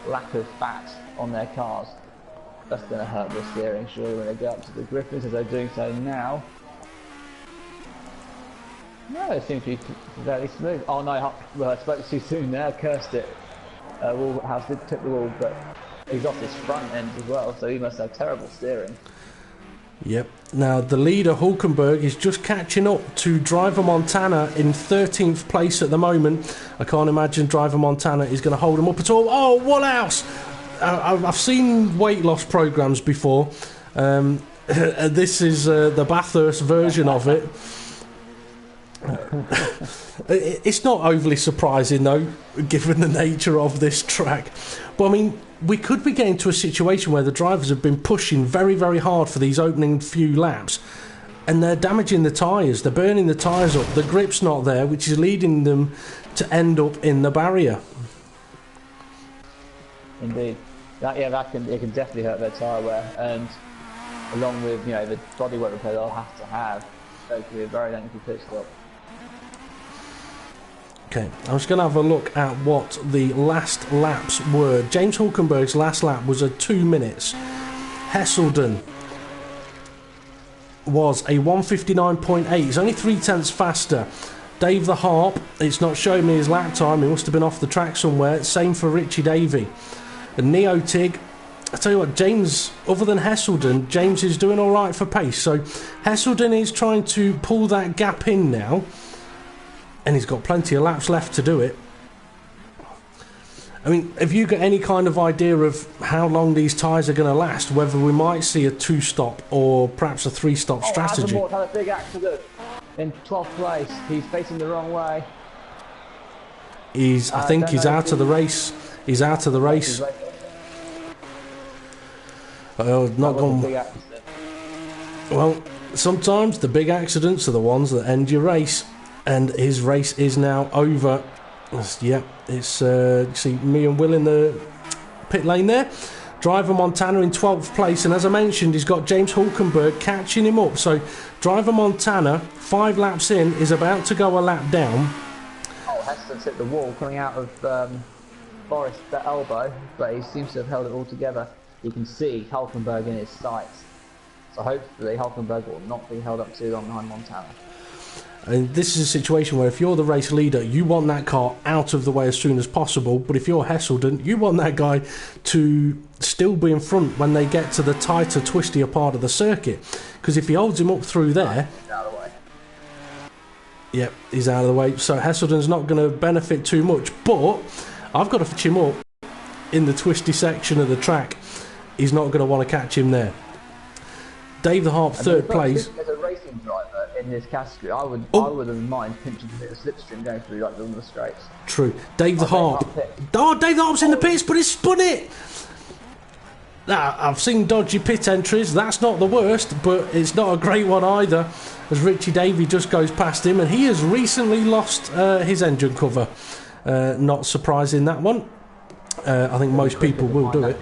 lack of fat on their cars. That's going to hurt the steering, surely, when they go up to the Griffins, as they're doing so now. No, it seems to be fairly smooth. Oh no, I spoke too soon there, cursed it. Woolhouse did tip the wall, but he's off his front end as well, so he must have terrible steering. Yep. Now, the leader, Hulkenberg, is just catching up to Driver Montana in 13th place at the moment. I can't imagine Driver Montana is going to hold him up at all. Oh, Woolhouse! I've seen weight loss programmes before. This is the Bathurst version of it. It's not overly surprising, though, given the nature of this track. But, I mean, we could be getting to a situation where the drivers have been pushing very, very hard for these opening few laps, and they're damaging the tyres, they're burning the tyres up, the grip's not there, which is leading them to end up in the barrier. Indeed. It can definitely hurt their tyre wear, and along with the bodywork repair they'll have to have, so it could be a very lengthy pit stop. Okay, I'm just going to have a look at what the last laps were. James Hulkenberg's last lap was at 2 minutes. Hesselden was a 1:59.8. He's only 0.3 faster. Dave the Harp, it's not showing me his lap time. He must have been off the track somewhere. Same for Richie Davey. And Neo Tig, I tell you what, James, other than Hesselden, James is doing all right for pace. So Hesselden is trying to pull that gap in now, and he's got plenty of laps left to do it. I mean, have you got any kind of idea of how long these tyres are going to last? Whether we might see a 2-stop or perhaps a 3-stop strategy? Azenmort had a big accident in 12th place. He's facing the wrong way. I think he's out of the race. He's out of the race. Not gone. Well, sometimes the big accidents are the ones that end your race, and his race is now over. Yeah, it's you see me and Will in the pit lane there. Driver Montana in 12th place, and as I mentioned, he's got James Hulkenberg catching him up. So Driver Montana, 5 laps in, is about to go a lap down. Oh, Heston's hit the wall coming out of Boris' elbow, but he seems to have held it all together. You can see Hulkenberg in his sights, so hopefully Hulkenberg will not be held up too long behind Montana. And this is a situation where if you're the race leader, you want that car out of the way as soon as possible. But if you're Hesselden, you want that guy to still be in front when they get to the tighter, twistier part of the circuit. Because if he holds him up through there... He's out of the way. Yep, he's out of the way. So Hesselden's not going to benefit too much. But I've got to fetch him up in the twisty section of the track. He's not going to want to catch him there. Dave the Harp, 3rd place. As a racing driver in this category, I wouldn't mind pinching a bit of slipstream going through like the straights. True. Dave the Harp. Oh, Dave the Harp's in the pits, but he's spun it. Now, I've seen dodgy pit entries. That's not the worst, but it's not a great one either, as Richie Davey just goes past him, and he has recently lost his engine cover. Not surprising, that one. I think most people will do it.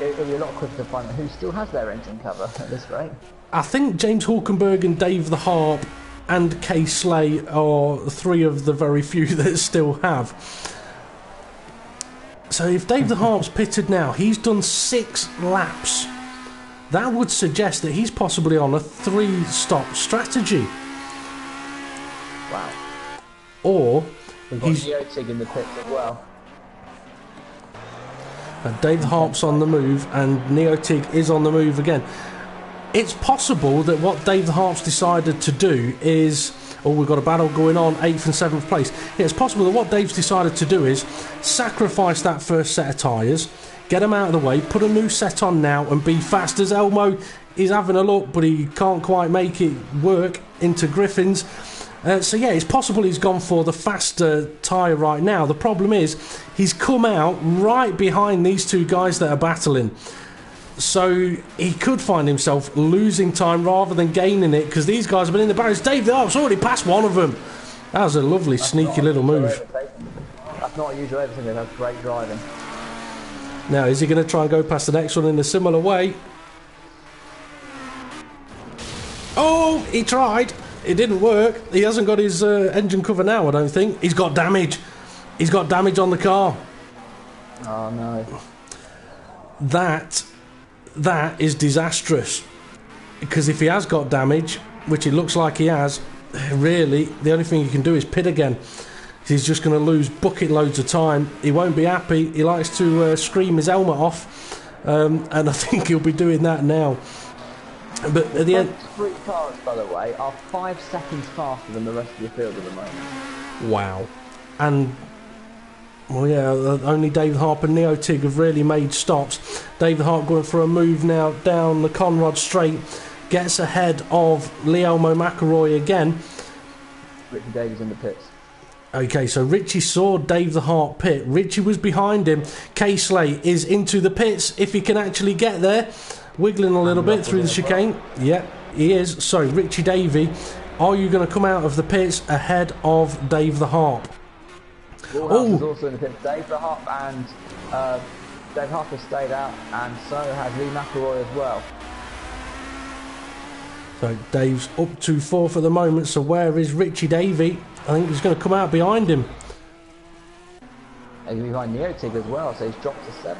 It'll be a lot quicker to find out who still has their engine cover at this rate. I think James Hulkenberg and Dave the Harp and Kay Slay are 3 of the very few that still have. So if Dave the Harp's pitted now, he's done 6 laps. That would suggest that he's possibly on a 3-stop strategy. Wow. Or he's Neotig in the pits as well. Dave the Harp's on the move, and Neotig is on the move again. It's possible that what Dave the Harp's decided to do is... Oh, we've got a battle going on, 8th and 7th place. Yeah, it's possible that what Dave's decided to do is sacrifice that first set of tyres, get them out of the way, put a new set on now, and be fast. As Elmo is having a look, but he can't quite make it work into Griffin's. So yeah, it's possible he's gone for the faster tyre right now. The problem is he's come out right behind these 2 guys that are battling. So he could find himself losing time rather than gaining it, because these guys have been in the barriers. Dave the Harp's already passed one of them. That was a lovely, sneaky little move. That's not a usual overtaking, that's great driving. Now, is he going to try and go past the next one in a similar way? Oh, he tried. It didn't work. He hasn't got his engine cover now, I don't think. He's got damage. He's got damage on the car. Oh, no. That is disastrous. Because if he has got damage, which it looks like he has, really, the only thing he can do is pit again. He's just going to lose bucket loads of time. He won't be happy. He likes to scream his helmet off. And I think he'll be doing that now. But at the end... 3 cars, by the way, are 5 seconds faster than the rest of the field at the moment. Wow. And... Well, yeah, only Dave the Harp and Neotig have really made stops. Dave the Harp going for a move now down the Conrod straight. Gets ahead of Leelmo McElroy again. Richie Davies in the pits. Okay, so Richie saw Dave the Heart pit. Richie was behind him. K-Slay is into the pits, if he can actually get there. Wiggling a little bit through the chicane. Yeah, he is. So, Richie Davey, are you going to come out of the pits ahead of Dave the Harp? Woolhouse is also in the pits. Dave the Harp and Dave Harp has stayed out, and so has Lee McElroy as well. So, Dave's up to 4th at the moment. So, where is Richie Davey? I think he's going to come out behind him. He's behind Neotig as well, so he's dropped to 7th.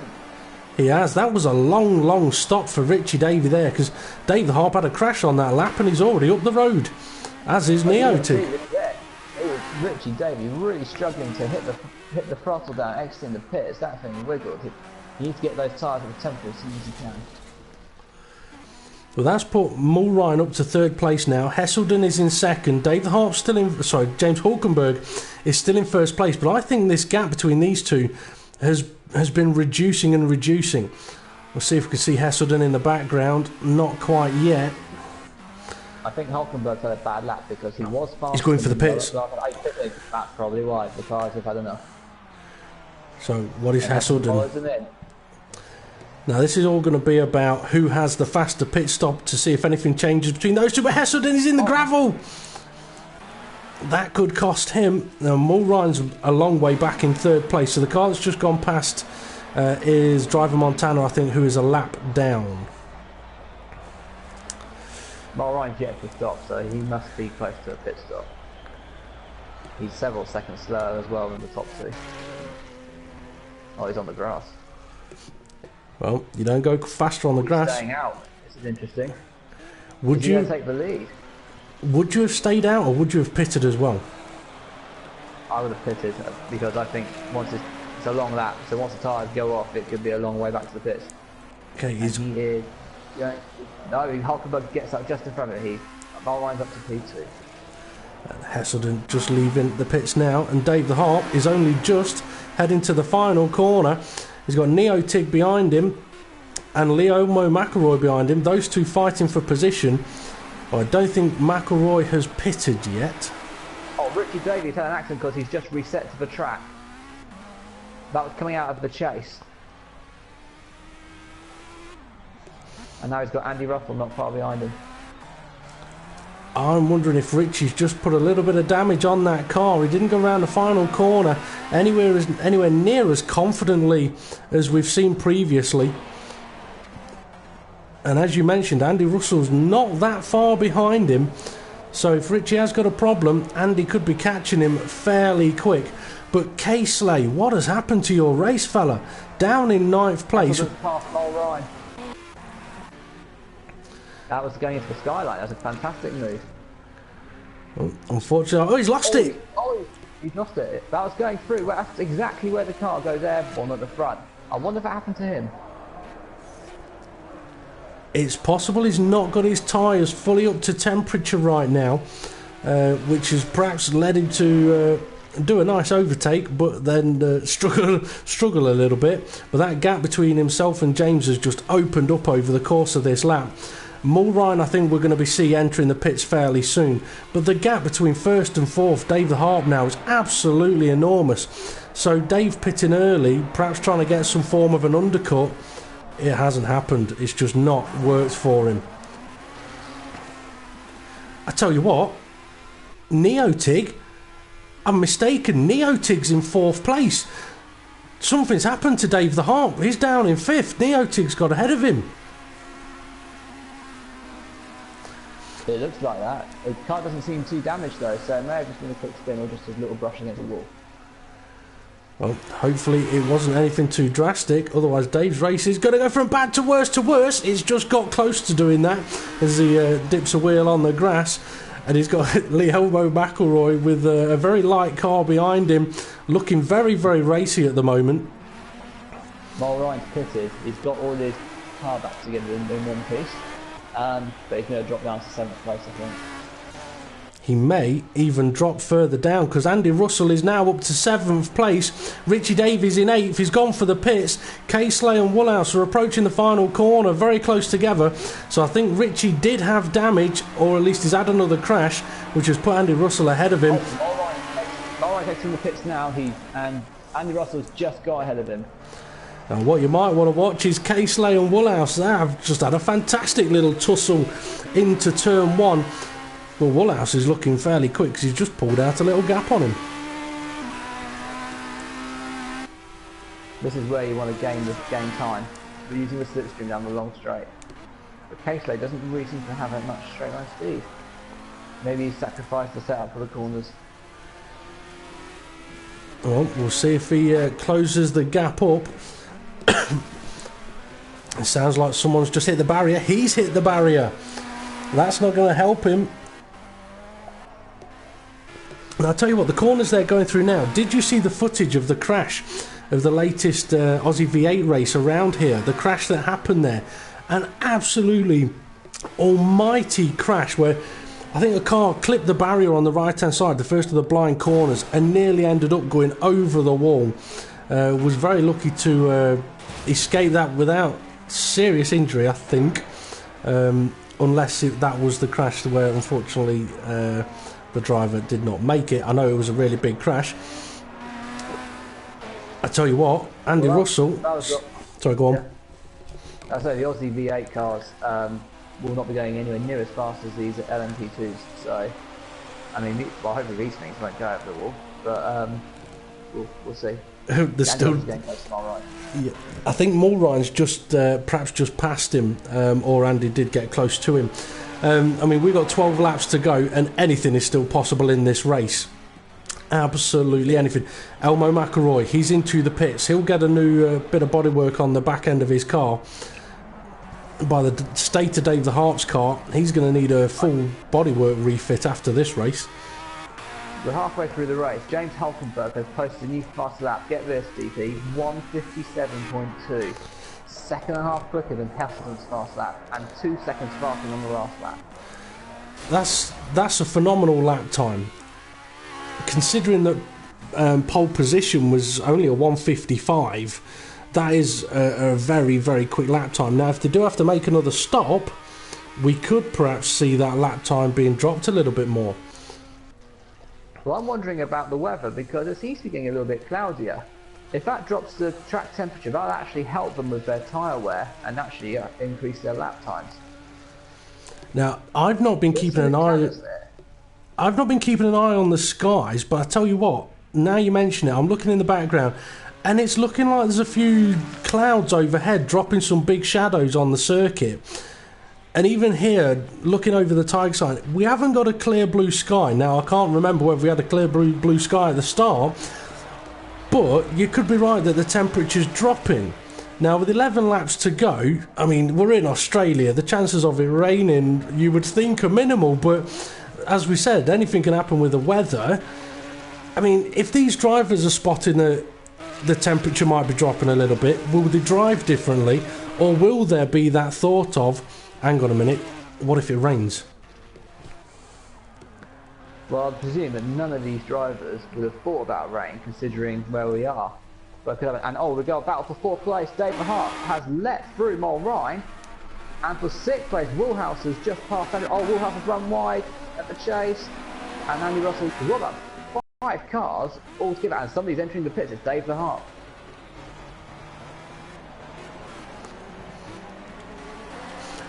He has. That was a long, long stop for Richie Davey there, because Dave the Harp had a crash on that lap and he's already up the road, as is Neotig. Yeah, Richie Davey really struggling to hit the throttle down, exiting the pits. That thing wiggled. You need to get those tyres at the tempo as soon as you can. Well, that's put Mulrine up to 3rd place now. Hesselden is in 2nd. Dave the Harp still in. Sorry, James Hulkenberg is still in 1st place. But I think this gap between these two has been reducing and reducing. We'll see if we can see Hesselden in the background. Not quite yet. I think Hulkenberg had a bad lap because he was fast. He's going for the pits. That's probably why the cars have had enough. So what is Hesselden? Now this is all going to be about who has the faster pit stop to see if anything changes between those two. But Hesselden is in the gravel. That could cost him. Now Mulrine's a long way back in 3rd place. So the car that's just gone past is Driver Montana, I think, who is a lap down. Mulrine's yet to stop, so he must be close to a pit stop. He's several seconds slower as well than the top 2. Oh, he's on the grass. Well, you don't go faster on the grass. Staying out. This is interesting. Would you take the lead? Would you have stayed out, or would you have pitted as well? I would have pitted because I think once it's a long lap, so once the tyres go off, it could be a long way back to the pits. Okay, he's. No, Hulkenberg gets up just in front of it. Mulrine's up to P2. Hesselden just leaving the pits now, and Dave the Harp is only just heading to the final corner. He's got Neotig behind him and Leo McElroy behind him. Those two fighting for position. Well, I don't think McElroy has pitted yet. Oh, Richie Davies had an accident because he's just reset to the track. That was coming out of the chase. And now he's got Andy Russell not far behind him. I'm wondering if Richie's just put a little bit of damage on that car. He didn't go around the final corner anywhere near as confidently as we've seen previously. And as you mentioned, Andy Russell's not that far behind him. So if Richie has got a problem, Andy could be catching him fairly quick. But K-Slay, what has happened to your race, fella? Down in 9th place. That was going into the skylight. That was a fantastic move. Well, unfortunately, he's lost it. He's lost it. That was going through. That's exactly where the car goes airborne at the front. I wonder if it happened to him. It's possible he's not got his tyres fully up to temperature right now, which has perhaps led him to do a nice overtake, but then struggle a little bit. But that gap between himself and James has just opened up over the course of this lap. Mulrine, I think we're going to be entering the pits fairly soon. But the gap between 1st and 4th, Dave the Harp now, is absolutely enormous. So Dave pitting early, perhaps trying to get some form of an undercut. It hasn't happened. It's just not worked for him. I tell you what, Neotig, I'm mistaken. Neotig's in 4th place. Something's happened to Dave the Harp. He's down in 5th. Neotig's got ahead of him. It looks like that. The car doesn't seem too damaged though, so it may have just been a quick spin or just a little brush against the wall. Well, hopefully it wasn't anything too drastic, otherwise Dave's race is going to go from bad to worse to worse. It's just got close to doing that as he dips a wheel on the grass, and he's got Leo McElroy with a very light car behind him, looking very, very racy at the moment. Mulrine's pitted, he's got all his car back together in one piece. But he's going to drop down to 7th place, I think. he may even drop further down, because Andy Russell is now up to 7th place. Richie Davies in 8th. He's gone for the pits. Casely and Woolhouse are approaching the final corner, very close together. So I think Richie did have damage, or at least he's had another crash, which has put Andy Russell ahead of him. All right, takes in the pits now. And Andy Russell's just got ahead of him. Now, what you might want to watch is Casely and Woolhouse. They have just had a fantastic little tussle into turn 1. Well, Woolhouse is looking fairly quick because he's just pulled out a little gap on him. This is where you want to gain time. We're using the slipstream down the long straight. But Casely doesn't really seem to have that much straight line speed. Maybe he's sacrificed the setup for the corners. Well, we'll see if he closes the gap up. It sounds like someone's just hit the barrier. He's hit the barrier. That's not going to help him. And I'll tell you what, the corners they're going through now, did you see the footage of the crash of the latest Aussie V8 race around here? The crash that happened there. An absolutely almighty crash where I think a car clipped the barrier on the right hand side, the first of the blind corners, and nearly ended up going over the wall. Was very lucky to escape that without serious injury, I think. Unless that was the crash where unfortunately the driver did not make it. I know it was a really big crash. I tell you what, Andy Russell... Sorry, go on. Yeah. I say the Aussie V8 cars will not be going anywhere near as fast as these LMP2s. So, I mean, well, hopefully these things won't go over the wall, but we'll see. There's still... Yeah, I think Mulrine's just perhaps just passed him, or Andy did get close to him. I mean, we've got 12 laps to go, and anything is still possible in this race. Absolutely anything. Elmo McElroy, he's into the pits. He'll get a new bit of bodywork on the back end of his car. By the state of Dave the Harp's car, he's going to need a full bodywork refit after this race. We're halfway through the race. James Hulkenberg has posted a new fast lap. Get this, DP, 1:57.2. Second and a half quicker than Hesselton's fast lap, and 2 seconds faster than the last lap. That's a phenomenal lap time. Considering that pole position was only a 1:55, that is a very, very quick lap time. Now, if they do have to make another stop, we could perhaps see that lap time being dropped a little bit more. Well, I'm wondering about the weather, because it seems to be getting a little bit cloudier. If that drops the track temperature, that'll actually help them with their tyre wear and actually increase their lap times. Now, I've not been keeping an eye. I've not been keeping an eye on the skies, but I tell you what, now you mention it, I'm looking in the background, and it's looking like there's a few clouds overhead dropping some big shadows on the circuit. And even here, looking over the Tiger sign, we haven't got a clear blue sky. Now, I can't remember whether we had a clear blue sky at the start, but you could be right that the temperature's dropping. Now, with 11 laps to go, I mean, we're in Australia. The chances of it raining, you would think, are minimal, but as we said, anything can happen with the weather. I mean, if these drivers are spotting that the temperature might be dropping a little bit, will they drive differently, or will there be that thought of, hang on a minute, what if it rains? Well, I presume that none of these drivers would have thought about rain, considering where we are. But we've got a battle for 4th place. Dave Hart has let through Mulrine, and for 6th place, Woolhouse has just passed Andy. Oh, Woolhouse has run wide at the chase, and Andy Russell. We've got about 5 cars all together, and somebody's entering the pits. It's Dave Hart.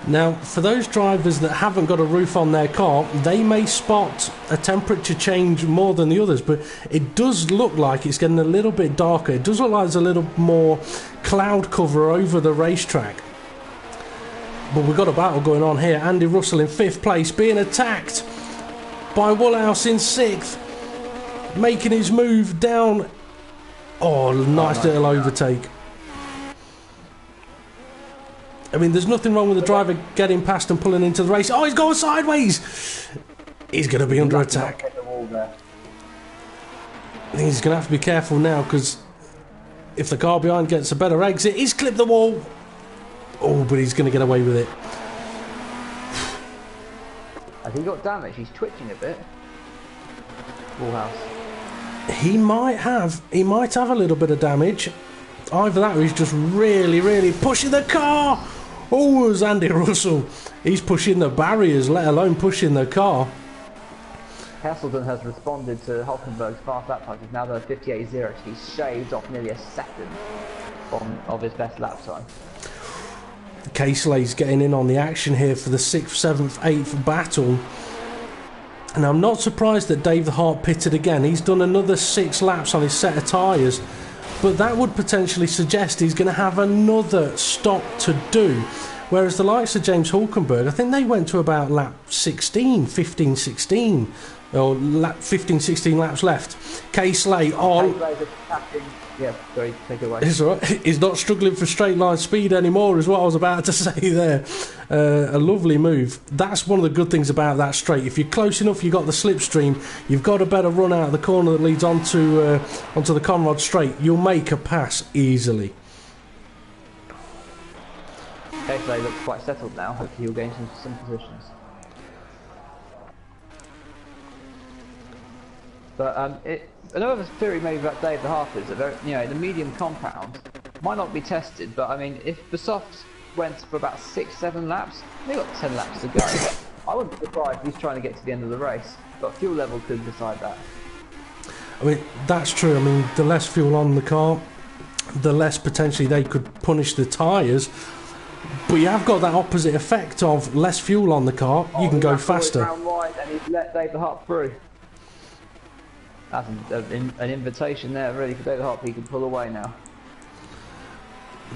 Now, for those drivers that haven't got a roof on their car, they may spot a temperature change more than the others, but it does look like it's getting a little bit darker. It does look like there's a little more cloud cover over the racetrack. But we've got a battle going on here. Andy Russell in 5th place, being attacked by Woolhouse in 6th, making his move down. Oh, nice little overtake. I mean, there's nothing wrong with the driver getting past and pulling into the race. Oh, he's going sideways! He's going to be under attack. I think he's going to have to be careful now, because if the car behind gets a better exit, he's clipped the wall. Oh, but he's going to get away with it. Has he got damage? He's twitching a bit. Wallhouse. He might have a little bit of damage. Either that or he's just really pushing the car. Oh, it was Andy Russell. He's pushing the barriers, let alone pushing the car. Heselden has responded to Hulkenberg's fast lap time. He's now done 58.0. He's shaved off nearly a second of his best lap time. Caseley's getting in on the action here for the 6th, 7th, 8th battle. And I'm not surprised that Dave the Hart pitted again. He's done another 6 laps on his set of tyres. But that would potentially suggest he's going to have another stop to do. Whereas the likes of James Hulkenberg, I think they went to about lap 16, 15, 16. Or 15, 16 laps left. Caseley on... Yeah, sorry, take it away. It's all right. He's not struggling for straight line speed anymore, is what I was about to say there. A lovely move. That's one of the good things about that straight. If you're close enough, you've got the slipstream, you've got a better run out of the corner that leads onto the Conrod straight, you'll make a pass easily. Caseley looks quite settled now. Hopefully he'll gain some positions. But another theory maybe about Dave the Hart is that the medium compound might not be tested, but I mean, if the softs went for about 6-7 laps, they've got 10 laps to go. I wouldn't be surprised if he's trying to get to the end of the race, but fuel level could decide that. I mean, that's true. I mean, the less fuel on the car, the less potentially they could punish the tyres. But you have got that opposite effect of less fuel on the car, you can go faster. Round wide and he's let Dave the Hart through. That's an invitation there, really, for Dave the Hart. He can pull away now.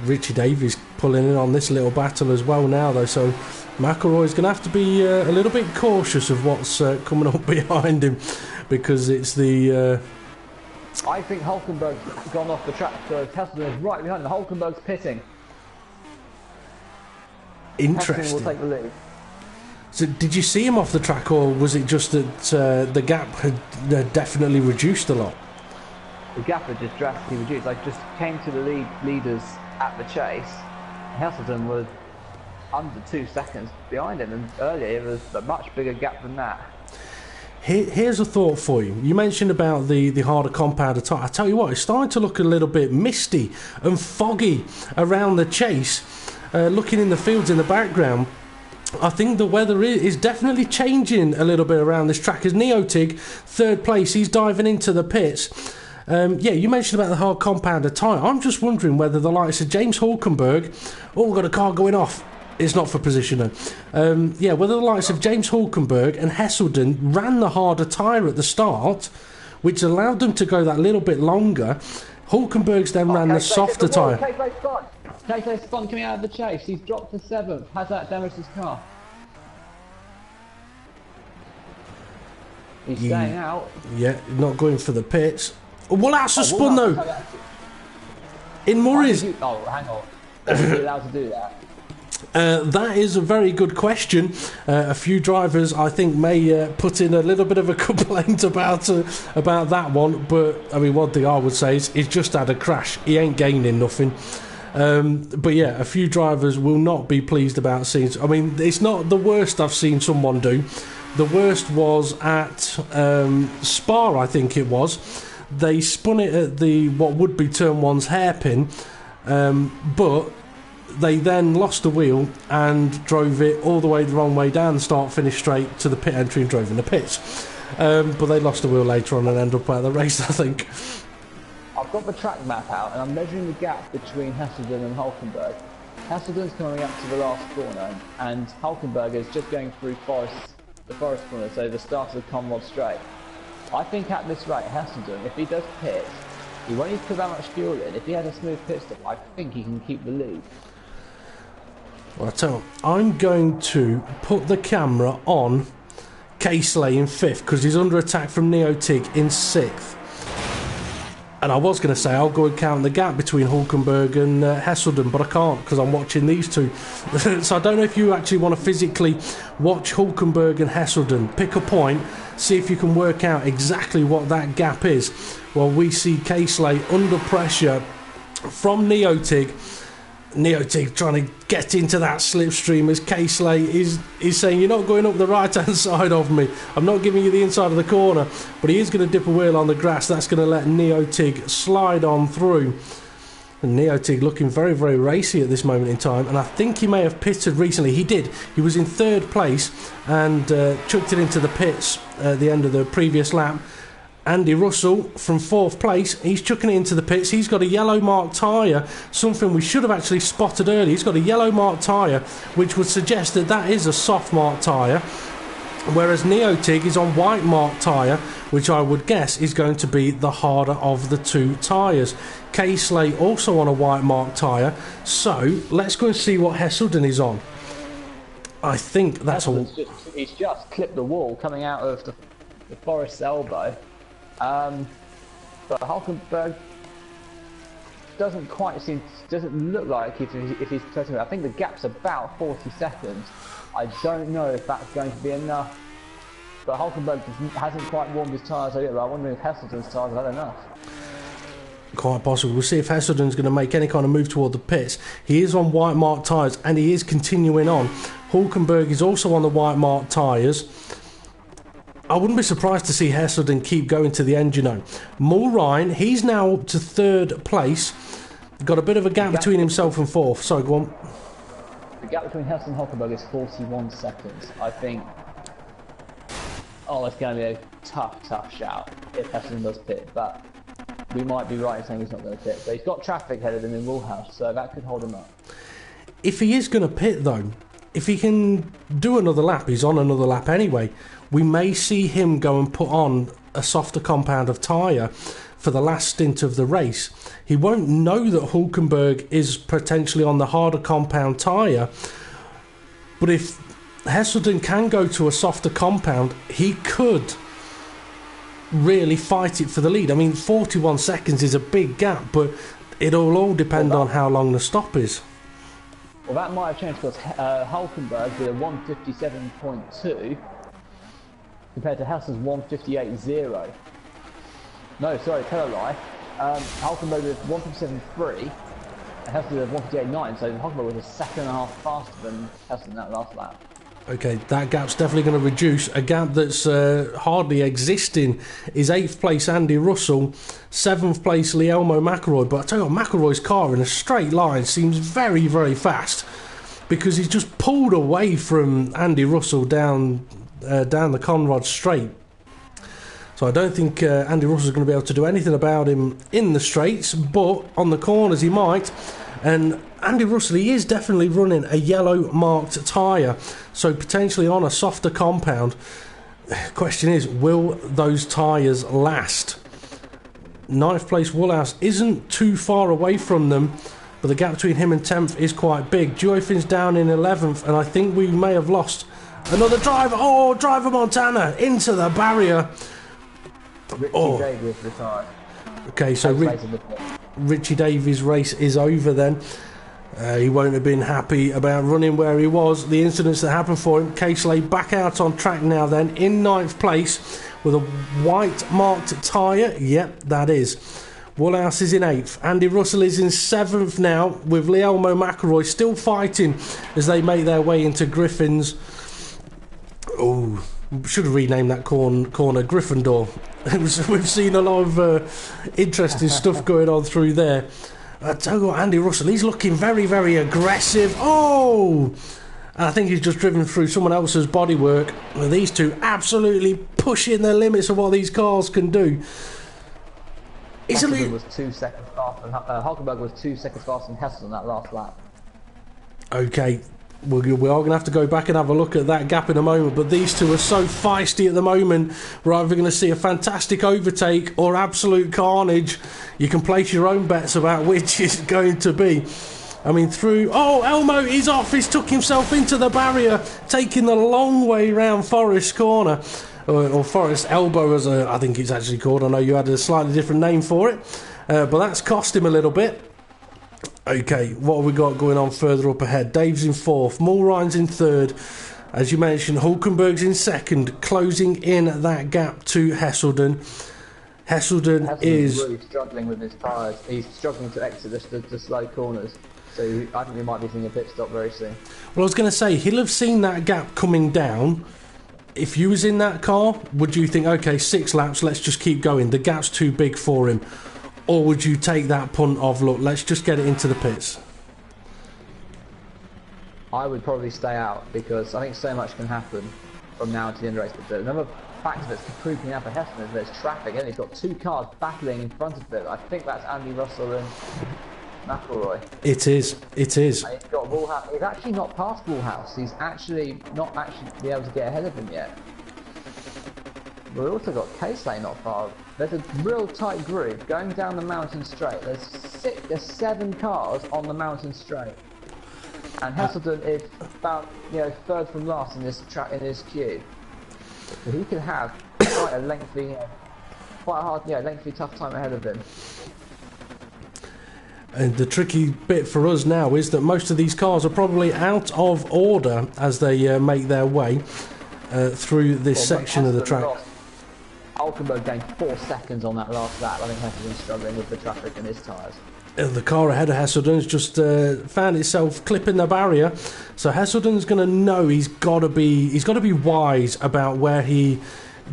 Richie Davies pulling in on this little battle as well now, though, so McElroy's going to have to be a little bit cautious of what's coming up behind him, because it's the... I think Hulkenberg's gone off the track, so Heselden is right behind him. Hulkenberg's pitting. Interesting. Heselden will take the lead. So did you see him off the track, or was it just that the gap had definitely reduced a lot? The gap had just drastically reduced. I just came to the leaders at the chase. Heselden was under 2 seconds behind him, and earlier it was a much bigger gap than that. Here's a thought for you. You mentioned about the harder compound tyre. I tell you what, it's starting to look a little bit misty and foggy around the chase. Looking in the fields in the background, I think the weather is definitely changing a little bit around this track. As Neotig, 3rd place, he's diving into the pits. Yeah, you mentioned about the hard compounder tyre. I'm just wondering whether the likes of James Hulkenberg... Oh, we've got a car going off. It's not for position though. Yeah, whether the likes of James Hulkenberg and Heselden ran the harder tyre at the start, which allowed them to go that little bit longer. Hulkenberg's then ran the softer tyre. Caseley's spun coming out of the chase. He's dropped to 7th. Has that damaged his car? He's staying out. Yeah, not going for the pits. Well, that's a spun though. In Murray's... Oh, hang on. Are you allowed to do that? That is a very good question. A few drivers, I think, may put in a little bit of a complaint about that one. But I mean, one thing I would say is he's just had a crash. He ain't gaining nothing. But yeah, a few drivers will not be pleased about seeing... I mean, it's not the worst I've seen someone do. The worst was at Spa, I think it was. They spun it at what would be turn 1's hairpin, but they then lost the wheel and drove it all the way the wrong way down the start-finish straight to the pit entry and drove in the pits. But they lost the wheel later on and ended up out of the race, I think. I've got the track map out and I'm measuring the gap between Heselden and Hulkenberg. Heselden's coming up to the last corner and Hulkenberg is just going through the forest corner, so the start of the Conrod straight. I think at this rate, Heselden, if he does pit, he won't need to put that much fuel in. If he has a smooth pit stop, I think he can keep the lead. Well, I tell you, I'm going to put the camera on Caseley in 5th because he's under attack from Neotig in 6th. And I was going to say I'll go and count the gap between Hulkenberg and Heselden, but I can't because I'm watching these two. So I don't know if you actually want to physically watch Hulkenberg and Heselden, pick a point, see if you can work out exactly what that gap is. While we see Caseley under pressure from Neotig. Neotig trying to get into that slipstream as K-Slay is saying, you're not going up the right-hand side of me. I'm not giving you the inside of the corner. But he is going to dip a wheel on the grass. That's going to let Neotig slide on through. And Neotig looking very, very racy at this moment in time. And I think he may have pitted recently. He did. He was in 3rd place and chucked it into the pits at the end of the previous lap. Andy Russell from 4th place, he's chucking it into the pits. He's got a yellow marked tyre, something we should have actually spotted earlier. He's got a yellow marked tyre, which would suggest that that is a soft marked tyre, whereas Neotig is on white marked tyre, which I would guess is going to be the harder of the 2 tyres. K-Slay also on a white marked tyre, so let's go and see what Hesselden is on. I think that's all. He's just clipped the wall coming out of the Forest's elbow. But Hulkenberg doesn't look like if he's touching it. I think the gap's about 40 seconds. I don't know if that's going to be enough. But Hulkenberg hasn't quite warmed his tyres yet. I'm wondering if Hesselden's tyres have had enough. Quite possible. We'll see if Hesselden's going to make any kind of move toward the pits. He is on white marked tyres and he is continuing on. Hulkenberg is also on the white marked tyres. I wouldn't be surprised to see Hesselden keep going to the end, you know. Mulrine, he's now up to 3rd place. Got a bit of a gap between himself and 4th. Sorry, go on. The gap between Hesselden and Hulkenberg is 41 seconds. I think... Oh, it's going to be a tough shout if Hesselden does pit. But we might be right in saying he's not going to pit. But he's got traffic headed him in Woolhouse, so that could hold him up. If he is going to pit, though, if he can do another lap, he's on another lap anyway, we may see him go and put on a softer compound of tyre for the last stint of the race. He won't know that Hulkenberg is potentially on the harder compound tyre, but if Hesselden can go to a softer compound, he could really fight it for the lead. I mean, 41 seconds is a big gap, but it'll all depend on how long the stop is. Well, that might have changed because Hulkenberg did a 157.2 compared to Hesselden's 158.0. No, sorry, tell a lie. Hulkenberg did 157.3 and Hesselden did 158.9, so Hulkenberg was a second and a half faster than Hesselden that last lap. Okay, that gap's definitely going to reduce. A gap that's hardly existing is 8th place Andy Russell, 7th place Lielmo McElroy. But I tell you what, McElroy's car in a straight line seems very, very fast because he's just pulled away from Andy Russell down the Conrad straight. So I don't think Andy Russell's going to be able to do anything about him in the straights, but on the corners he might. And Andy Russell, he is definitely running a yellow marked tyre, so potentially on a softer compound. Question is, will those tyres last? 9th place Woolhouse isn't too far away from them, but the gap between him and 10th is quite big. Duofin's down in 11th, and I think we may have lost another driver. Oh, Driver Montana into the barrier. Richie Davies retired. Okay, so Richie Davies' race is over then. He won't have been happy about running where he was. The incidents that happened for him. K-Slay back out on track now then in 9th place with a white marked tyre. Yep, that is. Woolhouse is in 8th. Andy Russell is in 7th now with Lielmo McElroy still fighting as they make their way into Griffin's. Oh, should have renamed that corner Gryffindor. We've seen a lot of interesting stuff going on through there. I tell you what, Andy Russell, he's looking very, very aggressive. Oh! And I think he's just driven through someone else's bodywork. With these two absolutely pushing the limits of what these cars can do. Hulkenberg was 2 seconds faster. Hulkenberg was 2 seconds faster than Hesselden that last lap. Okay. We are going to have to go back and have a look at that gap in a moment, but these two are so feisty at the moment. We're either going to see a fantastic overtake or absolute carnage. You can place your own bets about which it's going to be. I mean, through... Oh, Elmo is off. He's took himself into the barrier, taking the long way round Forest Corner. Or Forest Elbow, as I think it's actually called. I know you had a slightly different name for it, but that's cost him a little bit. Okay, what have we got going on further up ahead? Dave's in 4th, Mulrine's in 3rd. As you mentioned, Hulkenberg's in 2nd, closing in that gap to Hesselden. Hesselden is really struggling with his tyres. He's struggling to exit the slow corners. So I think we might be seeing a pit stop very soon. Well, I was going to say, he'll have seen that gap coming down. If you was in that car, would you think, okay, 6 laps, let's just keep going, the gap's too big for him? Or would you take that punt of, look, let's just get it into the pits? I would probably stay out because I think so much can happen from now to the end of the race. But another factor that's creeping up for Heston is there's traffic, and he's got 2 cars battling in front of him. I think that's Andy Russell and McElroy. It is. And he's got Woolhouse. He's actually not past Woolhouse. He's actually not be able to get ahead of him yet. We've also got Casey not far. There's a real tight groove going down the mountain straight. There's 7 cars on the mountain straight. And Heselden is about 3rd from last in this queue. So he could have quite a lengthy, lengthy tough time ahead of him. And the tricky bit for us now is that most of these cars are probably out of order as they make their way through this section of the track. Hulkenberg gained 4 seconds on that last lap. I think Heselden's struggling with the traffic in his tyres. The car ahead of Heselden's just found itself clipping the barrier, so Heselden's going to know he's got to be wise about where he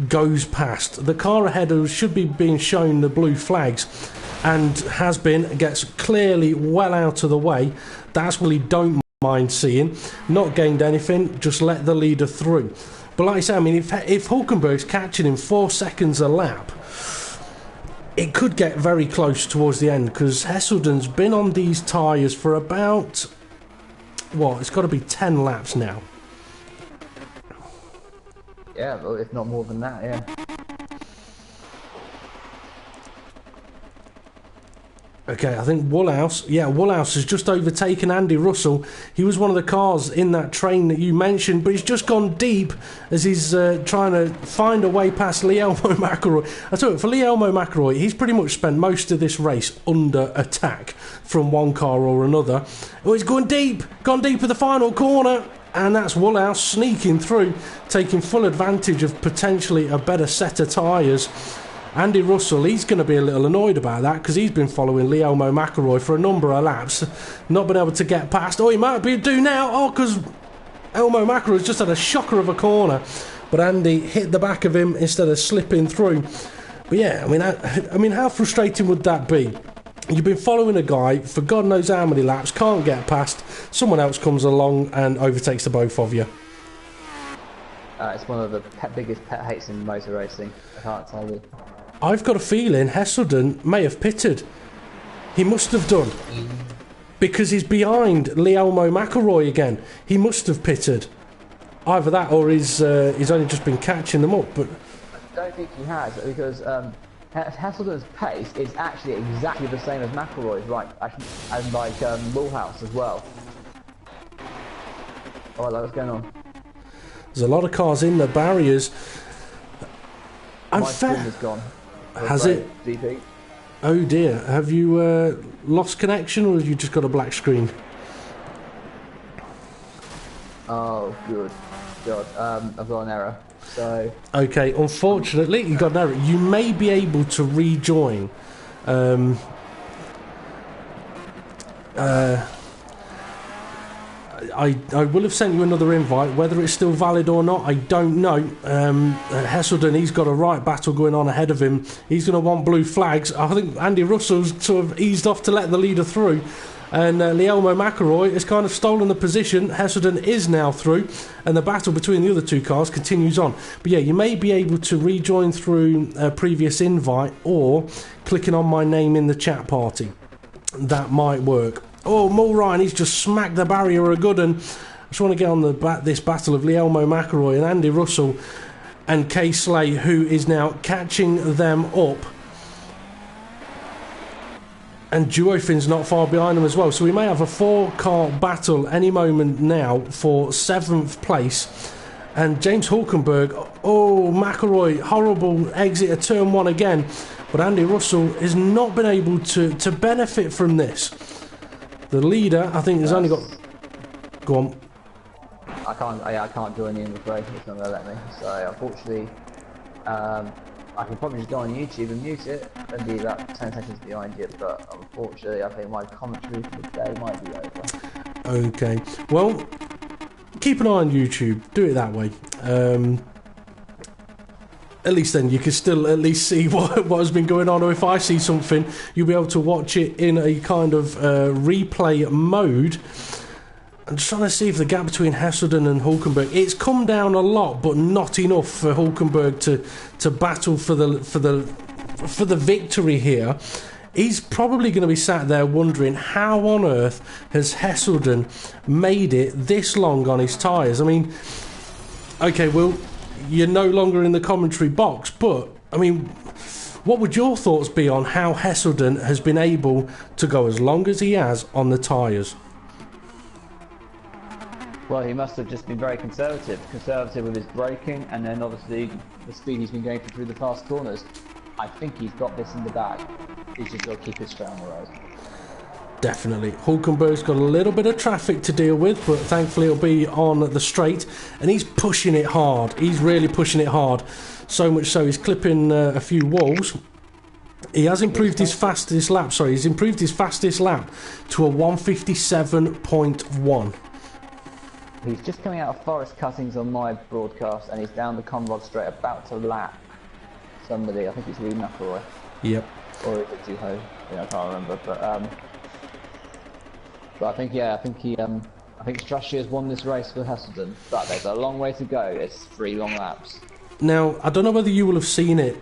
goes past. The car ahead of should be being shown the blue flags, and has been, gets clearly well out of the way. That's what he don't mind seeing. Not gained anything, just let the leader through. But like I say, I mean, if Hulkenberg's catching him 4 seconds a lap, it could get very close towards the end, because Heselden's been on these tyres for about, it's got to be 10 laps now. Yeah, well, if not more than that, yeah. Okay, I think Woolhouse has just overtaken Andy Russell. He was one of the cars in that train that you mentioned, but he's just gone deep as he's trying to find a way past Guillermo McElroy. I tell you, for Guillermo McElroy, he's pretty much spent most of this race under attack from one car or another. Oh, he's gone deep at the final corner, and that's Woolhouse sneaking through, taking full advantage of potentially a better set of tyres. Andy Russell, he's going to be a little annoyed about that, because he's been following Guillermo McElroy for a number of laps, not been able to get past. Oh, he might be do now. Because Guillermo McElroy's just had a shocker of a corner, but Andy hit the back of him instead of slipping through. But yeah, I mean, how frustrating would that be? You've been following a guy for God knows how many laps, can't get past. Someone else comes along and overtakes the both of you. It's one of the biggest pet hates in motor racing. I can't tell you. I've got a feeling Heselden may have pitted. He must have done. Because he's behind Guillermo McElroy again. He must have pitted. Either that or he's only just been catching them up. But I don't think he has, because Heselden's pace is actually exactly the same as McElroy's, and like Woolhouse as well. Alright, what's going on? There's a lot of cars in the barriers. My screen is gone. Has it? DP. Oh dear. Have you lost connection, or have you just got a black screen? Oh, good. God, I've got an error. So. Okay, unfortunately, you got an error. You may be able to rejoin. I will have sent you another invite. Whether it's still valid or not, I don't know. Heselden, he's got a right battle going on ahead of him. He's going to want blue flags. I think Andy Russell's sort of eased off to let the leader through. And Guillermo McElroy has kind of stolen the position. Heselden is now through, and the battle between the other 2 cars continues on. But yeah, you may be able to rejoin through a previous invite, or clicking on my name in the chat party. That might work. Oh, Mulrine, he's just smacked the barrier a good one. I just want to get on this battle of Guillermo McElroy and Andy Russell and Kay Slay, who is now catching them up. And Duofin's not far behind them as well. So we may have a 4-car battle any moment now for 7th place. And James Hulkenberg, McElroy, horrible exit of turn 1 again. But Andy Russell has not been able to benefit from this. The leader, I think, has only got... Go on. I can't join in, I'm afraid. It's not going to let me. So, unfortunately, I can probably just go on YouTube and mute it and be about 10 seconds behind you, but unfortunately I think my commentary for the day might be over. Okay, well, keep an eye on YouTube, do it that way. At least then you can still at least see what has been going on, or if I see something, you'll be able to watch it in a kind of replay mode. I'm just trying to see if the gap between Hesselden and Hulkenberg, it's come down a lot, but not enough for Hulkenberg to battle for the victory here. He's probably going to be sat there wondering how on earth has Hesselden made it this long on his tyres. I mean, okay, well, you're no longer in the commentary box, but I mean, what would your thoughts be on how Hesselden has been able to go as long as he has on the tyres? Well, he must have just been very conservative with his braking, and then obviously the speed he's been going through the fast corners. I think he's got this in the bag. He's just got to keep it straight on the road. Definitely. Hulkenberg's got a little bit of traffic to deal with, but thankfully it'll be on the straight, and he's pushing it hard. He's really pushing it hard. So much so he's clipping a few walls. He has improved his fastest lap. Sorry, he's improved his fastest lap to a 1:57.1. He's just coming out of forest cuttings on my broadcast, and he's down the Conrod Straight, about to lap somebody. I think it's Lee McElroy. Yep. Or is it Juho? Yeah, I can't remember. But I think I think Strategy has won this race for Hesselden. But there's a long way to go. It's 3 long laps. Now, I don't know whether you will have seen it.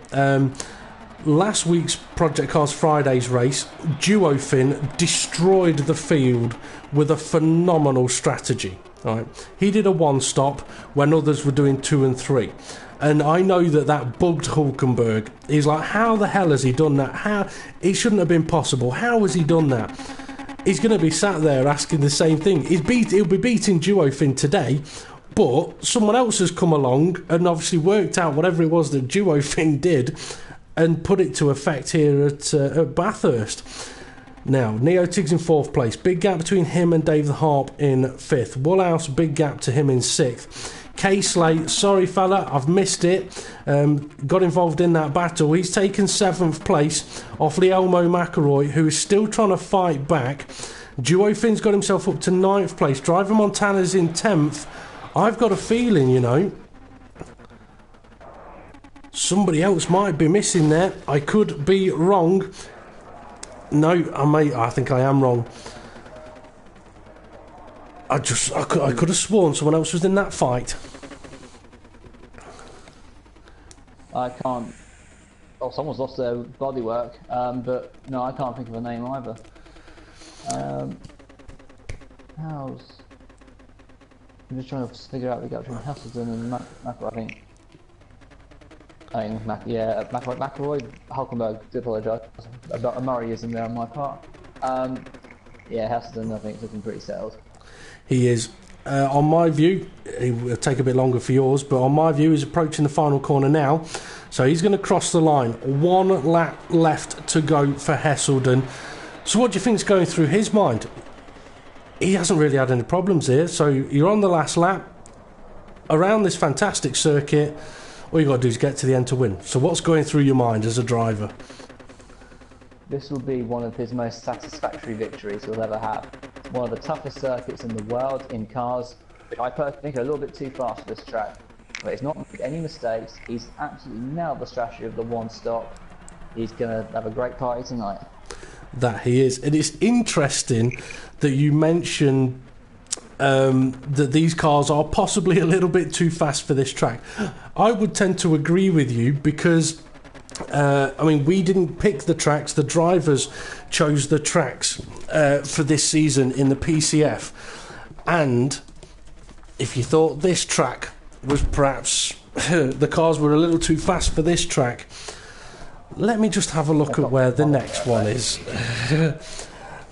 Last week's Project Cars Fridays race, Duofin destroyed the field with a phenomenal strategy. Right, he did a one-stop when others were doing 2 and 3, and I know that bugged Hulkenberg. He's like, how the hell has he done that? How, it shouldn't have been possible. How has he done that? He's going to be sat there asking the same thing. He'll be beating Duofin today, but someone else has come along and obviously worked out whatever it was that Duofin did and put it to effect here at Bathurst. Now, Neo Tiggs in 4th place. Big gap between him and Dave the Harp in 5th. Woolhouse, big gap to him in 6th. K-Slate, sorry fella, I've missed it. Got involved in that battle. He's taken 7th place off Lielmo McElroy, who is still trying to fight back. Duofin's got himself up to 9th place. Driver Montana's in 10th. I've got a feeling, you know, somebody else might be missing there. I could be wrong. No, I think I am wrong. I could have sworn someone else was in that fight. I can't. Oh, someone's lost their bodywork, but no, I can't think of a name either. I'm just trying to figure out the gap between Hesselden and McElroy. McElroy, Hulkenberg, do apologise. A Murrayism there on my part. Yeah, Hesselden, I think, is looking pretty settled. He is. On my view, it will take a bit longer for yours, but on my view, he's approaching the final corner now. So he's going to cross the line. 1 lap left to go for Hesselden. So what do you think is going through his mind? He hasn't really had any problems here. So you're on the last lap, around this fantastic circuit. All you got to do is get to the end to win. So what's going through your mind as a driver? This will be one of his most satisfactory victories he'll ever have. One of the toughest circuits in the world in cars, which I personally think are a little bit too fast for this track. But he's not made any mistakes. He's absolutely nailed the strategy of the one stop. He's going to have a great party tonight. That he is. And it's interesting that you mentioned that these cars are possibly a little bit too fast for this track. I would tend to agree with you because we didn't pick the tracks. The drivers chose the tracks for this season in the PCF. And if you thought this track was perhaps the cars were a little too fast for this track, let me just have a look at where the next one is.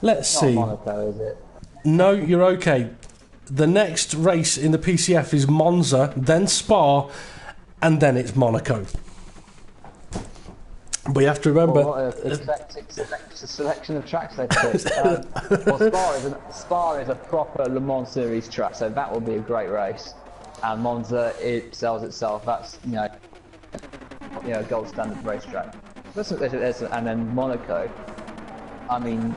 Let's see. Monaco, is it? No, you're okay. The next race in the PCF is Monza, then Spa, and then it's Monaco. But you have to remember... What a eclectic selection of tracks they've picked. Spa is a proper Le Mans Series track, so that will be a great race. And Monza, it sells itself. That's, you know, a gold standard racetrack. And then Monaco. I mean,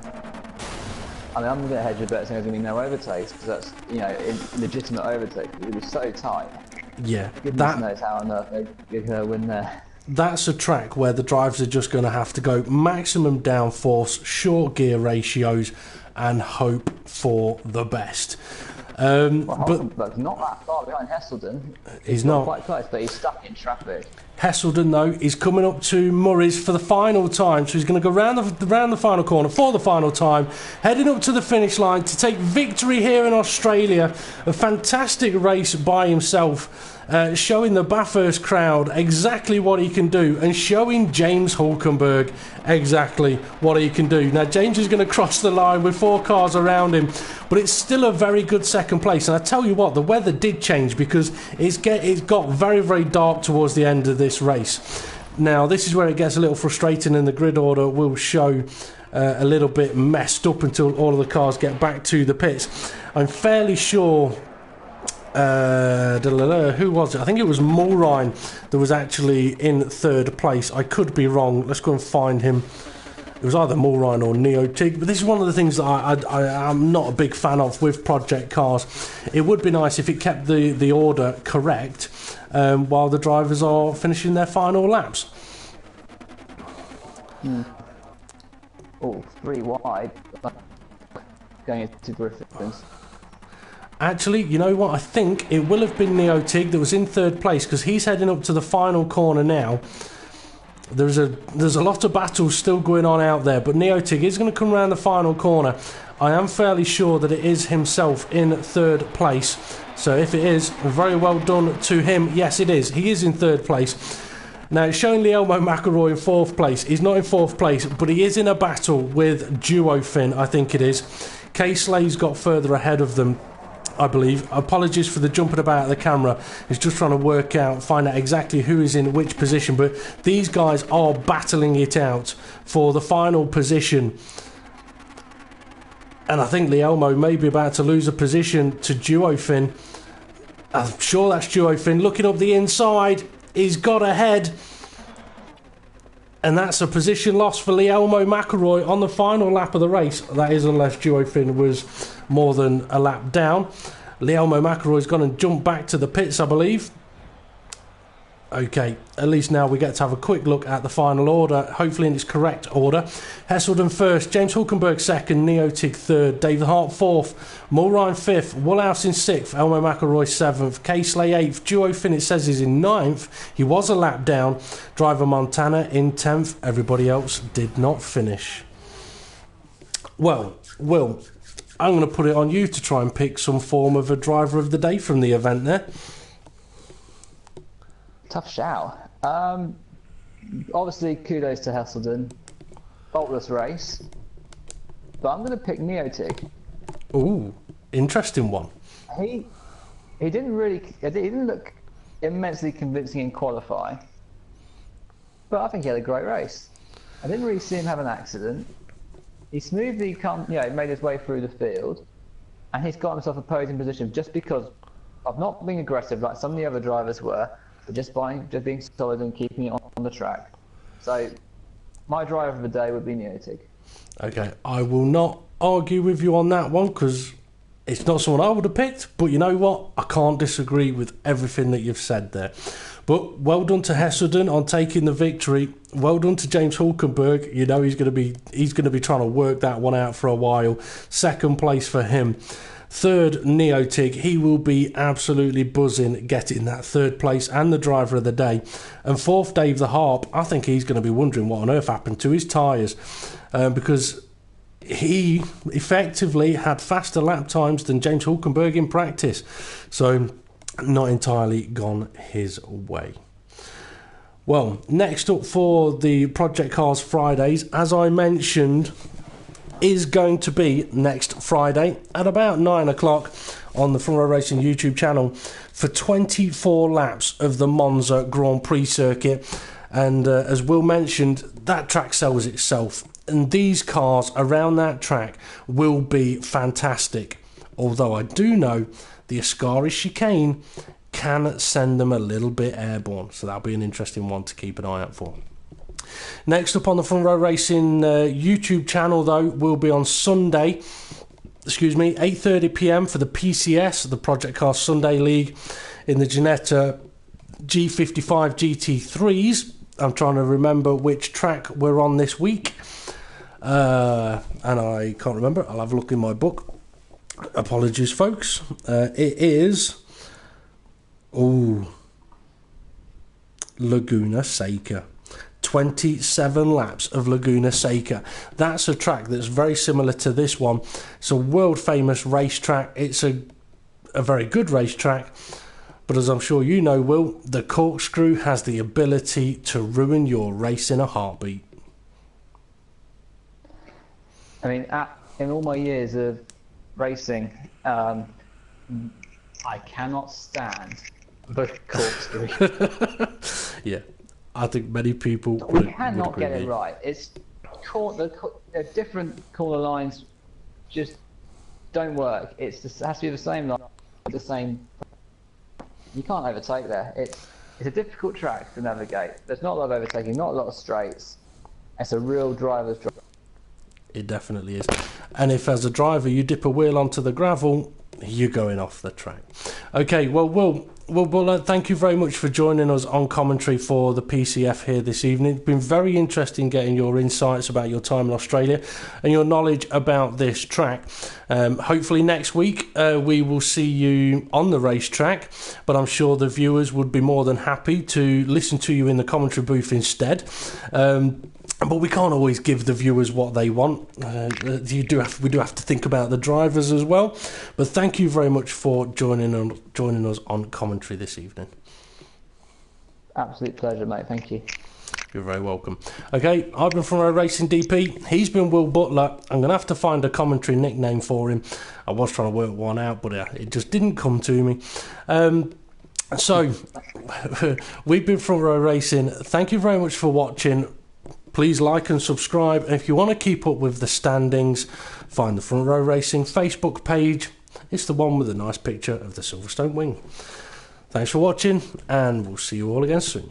I'm going to hedge a bet saying there's going to be no overtakes because that's legitimate overtakes. It was so tight. Yeah, Goodness knows how on earth they're going to win there. That's a track where the drivers are just going to have to go maximum downforce, short gear ratios, and hope for the best. But not that far behind Hesselden. He's not quite close, but he's stuck in traffic. Hesselden, though, is coming up to Murray's for the final time, so he's going to go round the final corner for the final time, heading up to the finish line to take victory here in Australia. A fantastic race by himself, showing the Bathurst crowd exactly what he can do, and showing James Hulkenberg exactly what he can do. Now, James is going to cross the line with 4 cars around him, but it's still a very good second place. And I tell you what, the weather did change because it's got very, very dark towards the end of this race. Now, this is where it gets a little frustrating, and the grid order will show a little bit messed up until all of the cars get back to the pits. I'm fairly sure who was it? I think it was Mulrine that was actually in 3rd place. I could be wrong. Let's go and find him. It was either Mulrine or Neotig, but this is one of the things that I'm not a big fan of with project cars. It would be nice if it kept the order correct while the drivers are finishing their final laps. Oh, 3 wide. Going into Griffins. Actually, you know what? I think it will have been Neotig that was in 3rd place because he's heading up to the final corner now. There's a lot of battles still going on out there, but Neotig is going to come around the final corner. I am fairly sure that it is himself in 3rd place. So if it is, very well done to him. Yes, it is. He is in 3rd place. Now, it's showing Guillermo McElroy in 4th place. He's not in 4th place, but he is in a battle with Duofin, I think it is. K-Slay's got further ahead of them, I believe. Apologies for the jumping about the camera. It's just trying to find out exactly who is in which position. But these guys are battling it out for the final position. And I think Guillermo may be about to lose a position to Duofin. I'm sure that's Duofin. Looking up the inside, he's got ahead. And that's a position loss for Guillermo McElroy on the final lap of the race. That is, unless Duofin was more than a lap down. Guillermo McElroy's gone and jumped back to the pits, I believe. Okay, at least now we get to have a quick look at the final order, hopefully in its correct order. Hesselden 1st, James Hulkenberg 2nd, Neotig 3rd, David Hart 4th, Mulrine 5th, Woolhouse in 6th, Elmo McElroy 7th, K-Slay 8th, Duofin it says is in 9th, he was a lap down, Driver Montana in 10th, everybody else did not finish. Well, Will, I'm going to put it on you to try and pick some form of a driver of the day from the event there. Tough shout. Obviously, kudos to Hesselden. Faultless race. But I'm going to pick Neotig. Ooh, interesting one. He didn't look immensely convincing in qualifying. But I think he had a great race. I didn't really see him have an accident. He smoothly made his way through the field. And he's got himself a podium position just because of not being aggressive like some of the other drivers were. Just being solid and keeping it on the track. So, my driver of the day would be Neotig. Okay, I will not argue with you on that one because it's not someone I would have picked. But you know what? I can't disagree with everything that you've said there. But well done to Hesselden on taking the victory. Well done to James Hulkenberg. You know he's going to be trying to work that one out for a while. 2nd place for him. 3rd, Neotig, he will be absolutely buzzing getting that 3rd place and the driver of the day. And 4th, Dave the Harp, I think he's going to be wondering what on earth happened to his tyres because he effectively had faster lap times than James Hulkenberg in practice. So, not entirely gone his way. Well, next up for the Project Cars Fridays, as I mentioned, is going to be next Friday at about 9 o'clock on the Row Racing YouTube channel for 24 laps of the Monza Grand Prix circuit. And as Will mentioned, that track sells itself. And these cars around that track will be fantastic. Although I do know the Ascari chicane can send them a little bit airborne, so that'll be an interesting one to keep an eye out for. Next up on the Front Row Racing YouTube channel, though, will be on Sunday, 8:30 p.m. for the PCS, the Project Car Sunday League, in the Ginetta G55 GT3s. I'm trying to remember which track we're on this week, and I can't remember. I'll have a look in my book. Apologies, folks. It is Laguna Seca. 27 laps of Laguna Seca. That's a track that's very similar to this one. It's a world famous racetrack. It's a very good racetrack, but as I'm sure you know, Will, the corkscrew has the ability to ruin your race in a heartbeat. I mean, in all my years of racing, I cannot stand the corkscrew. Yeah, I think many people we cannot get it right. It's the different corner lines just don't work. It has to be the same line, the same. You can't overtake there. It's a difficult track to navigate. There's not a lot of overtaking, not a lot of straights. It's a real driver's drive. It definitely is. And if as a driver you dip a wheel onto the gravel, you're going off the track. Okay, well, thank you very much for joining us on commentary for the PCF here this evening. It's been very interesting getting your insights about your time in Australia and your knowledge about this track. Hopefully next week we will see you on the racetrack, but I'm sure the viewers would be more than happy to listen to you in the commentary booth instead. But we can't always give the viewers what they want. We do have to think about the drivers as well. But thank you very much for joining us on commentary this evening. Absolute pleasure, mate. Thank you. You're very welcome. Okay, I've been from Row Racing DP. He's been Will Butler. I'm going to have to find a commentary nickname for him. I was trying to work one out, but it just didn't come to me. So, we've been from Row Racing. Thank you very much for watching. Please like and subscribe. And if you want to keep up with the standings, find the Front Row Racing Facebook page. It's the one with a nice picture of the Silverstone wing. Thanks for watching, and we'll see you all again soon.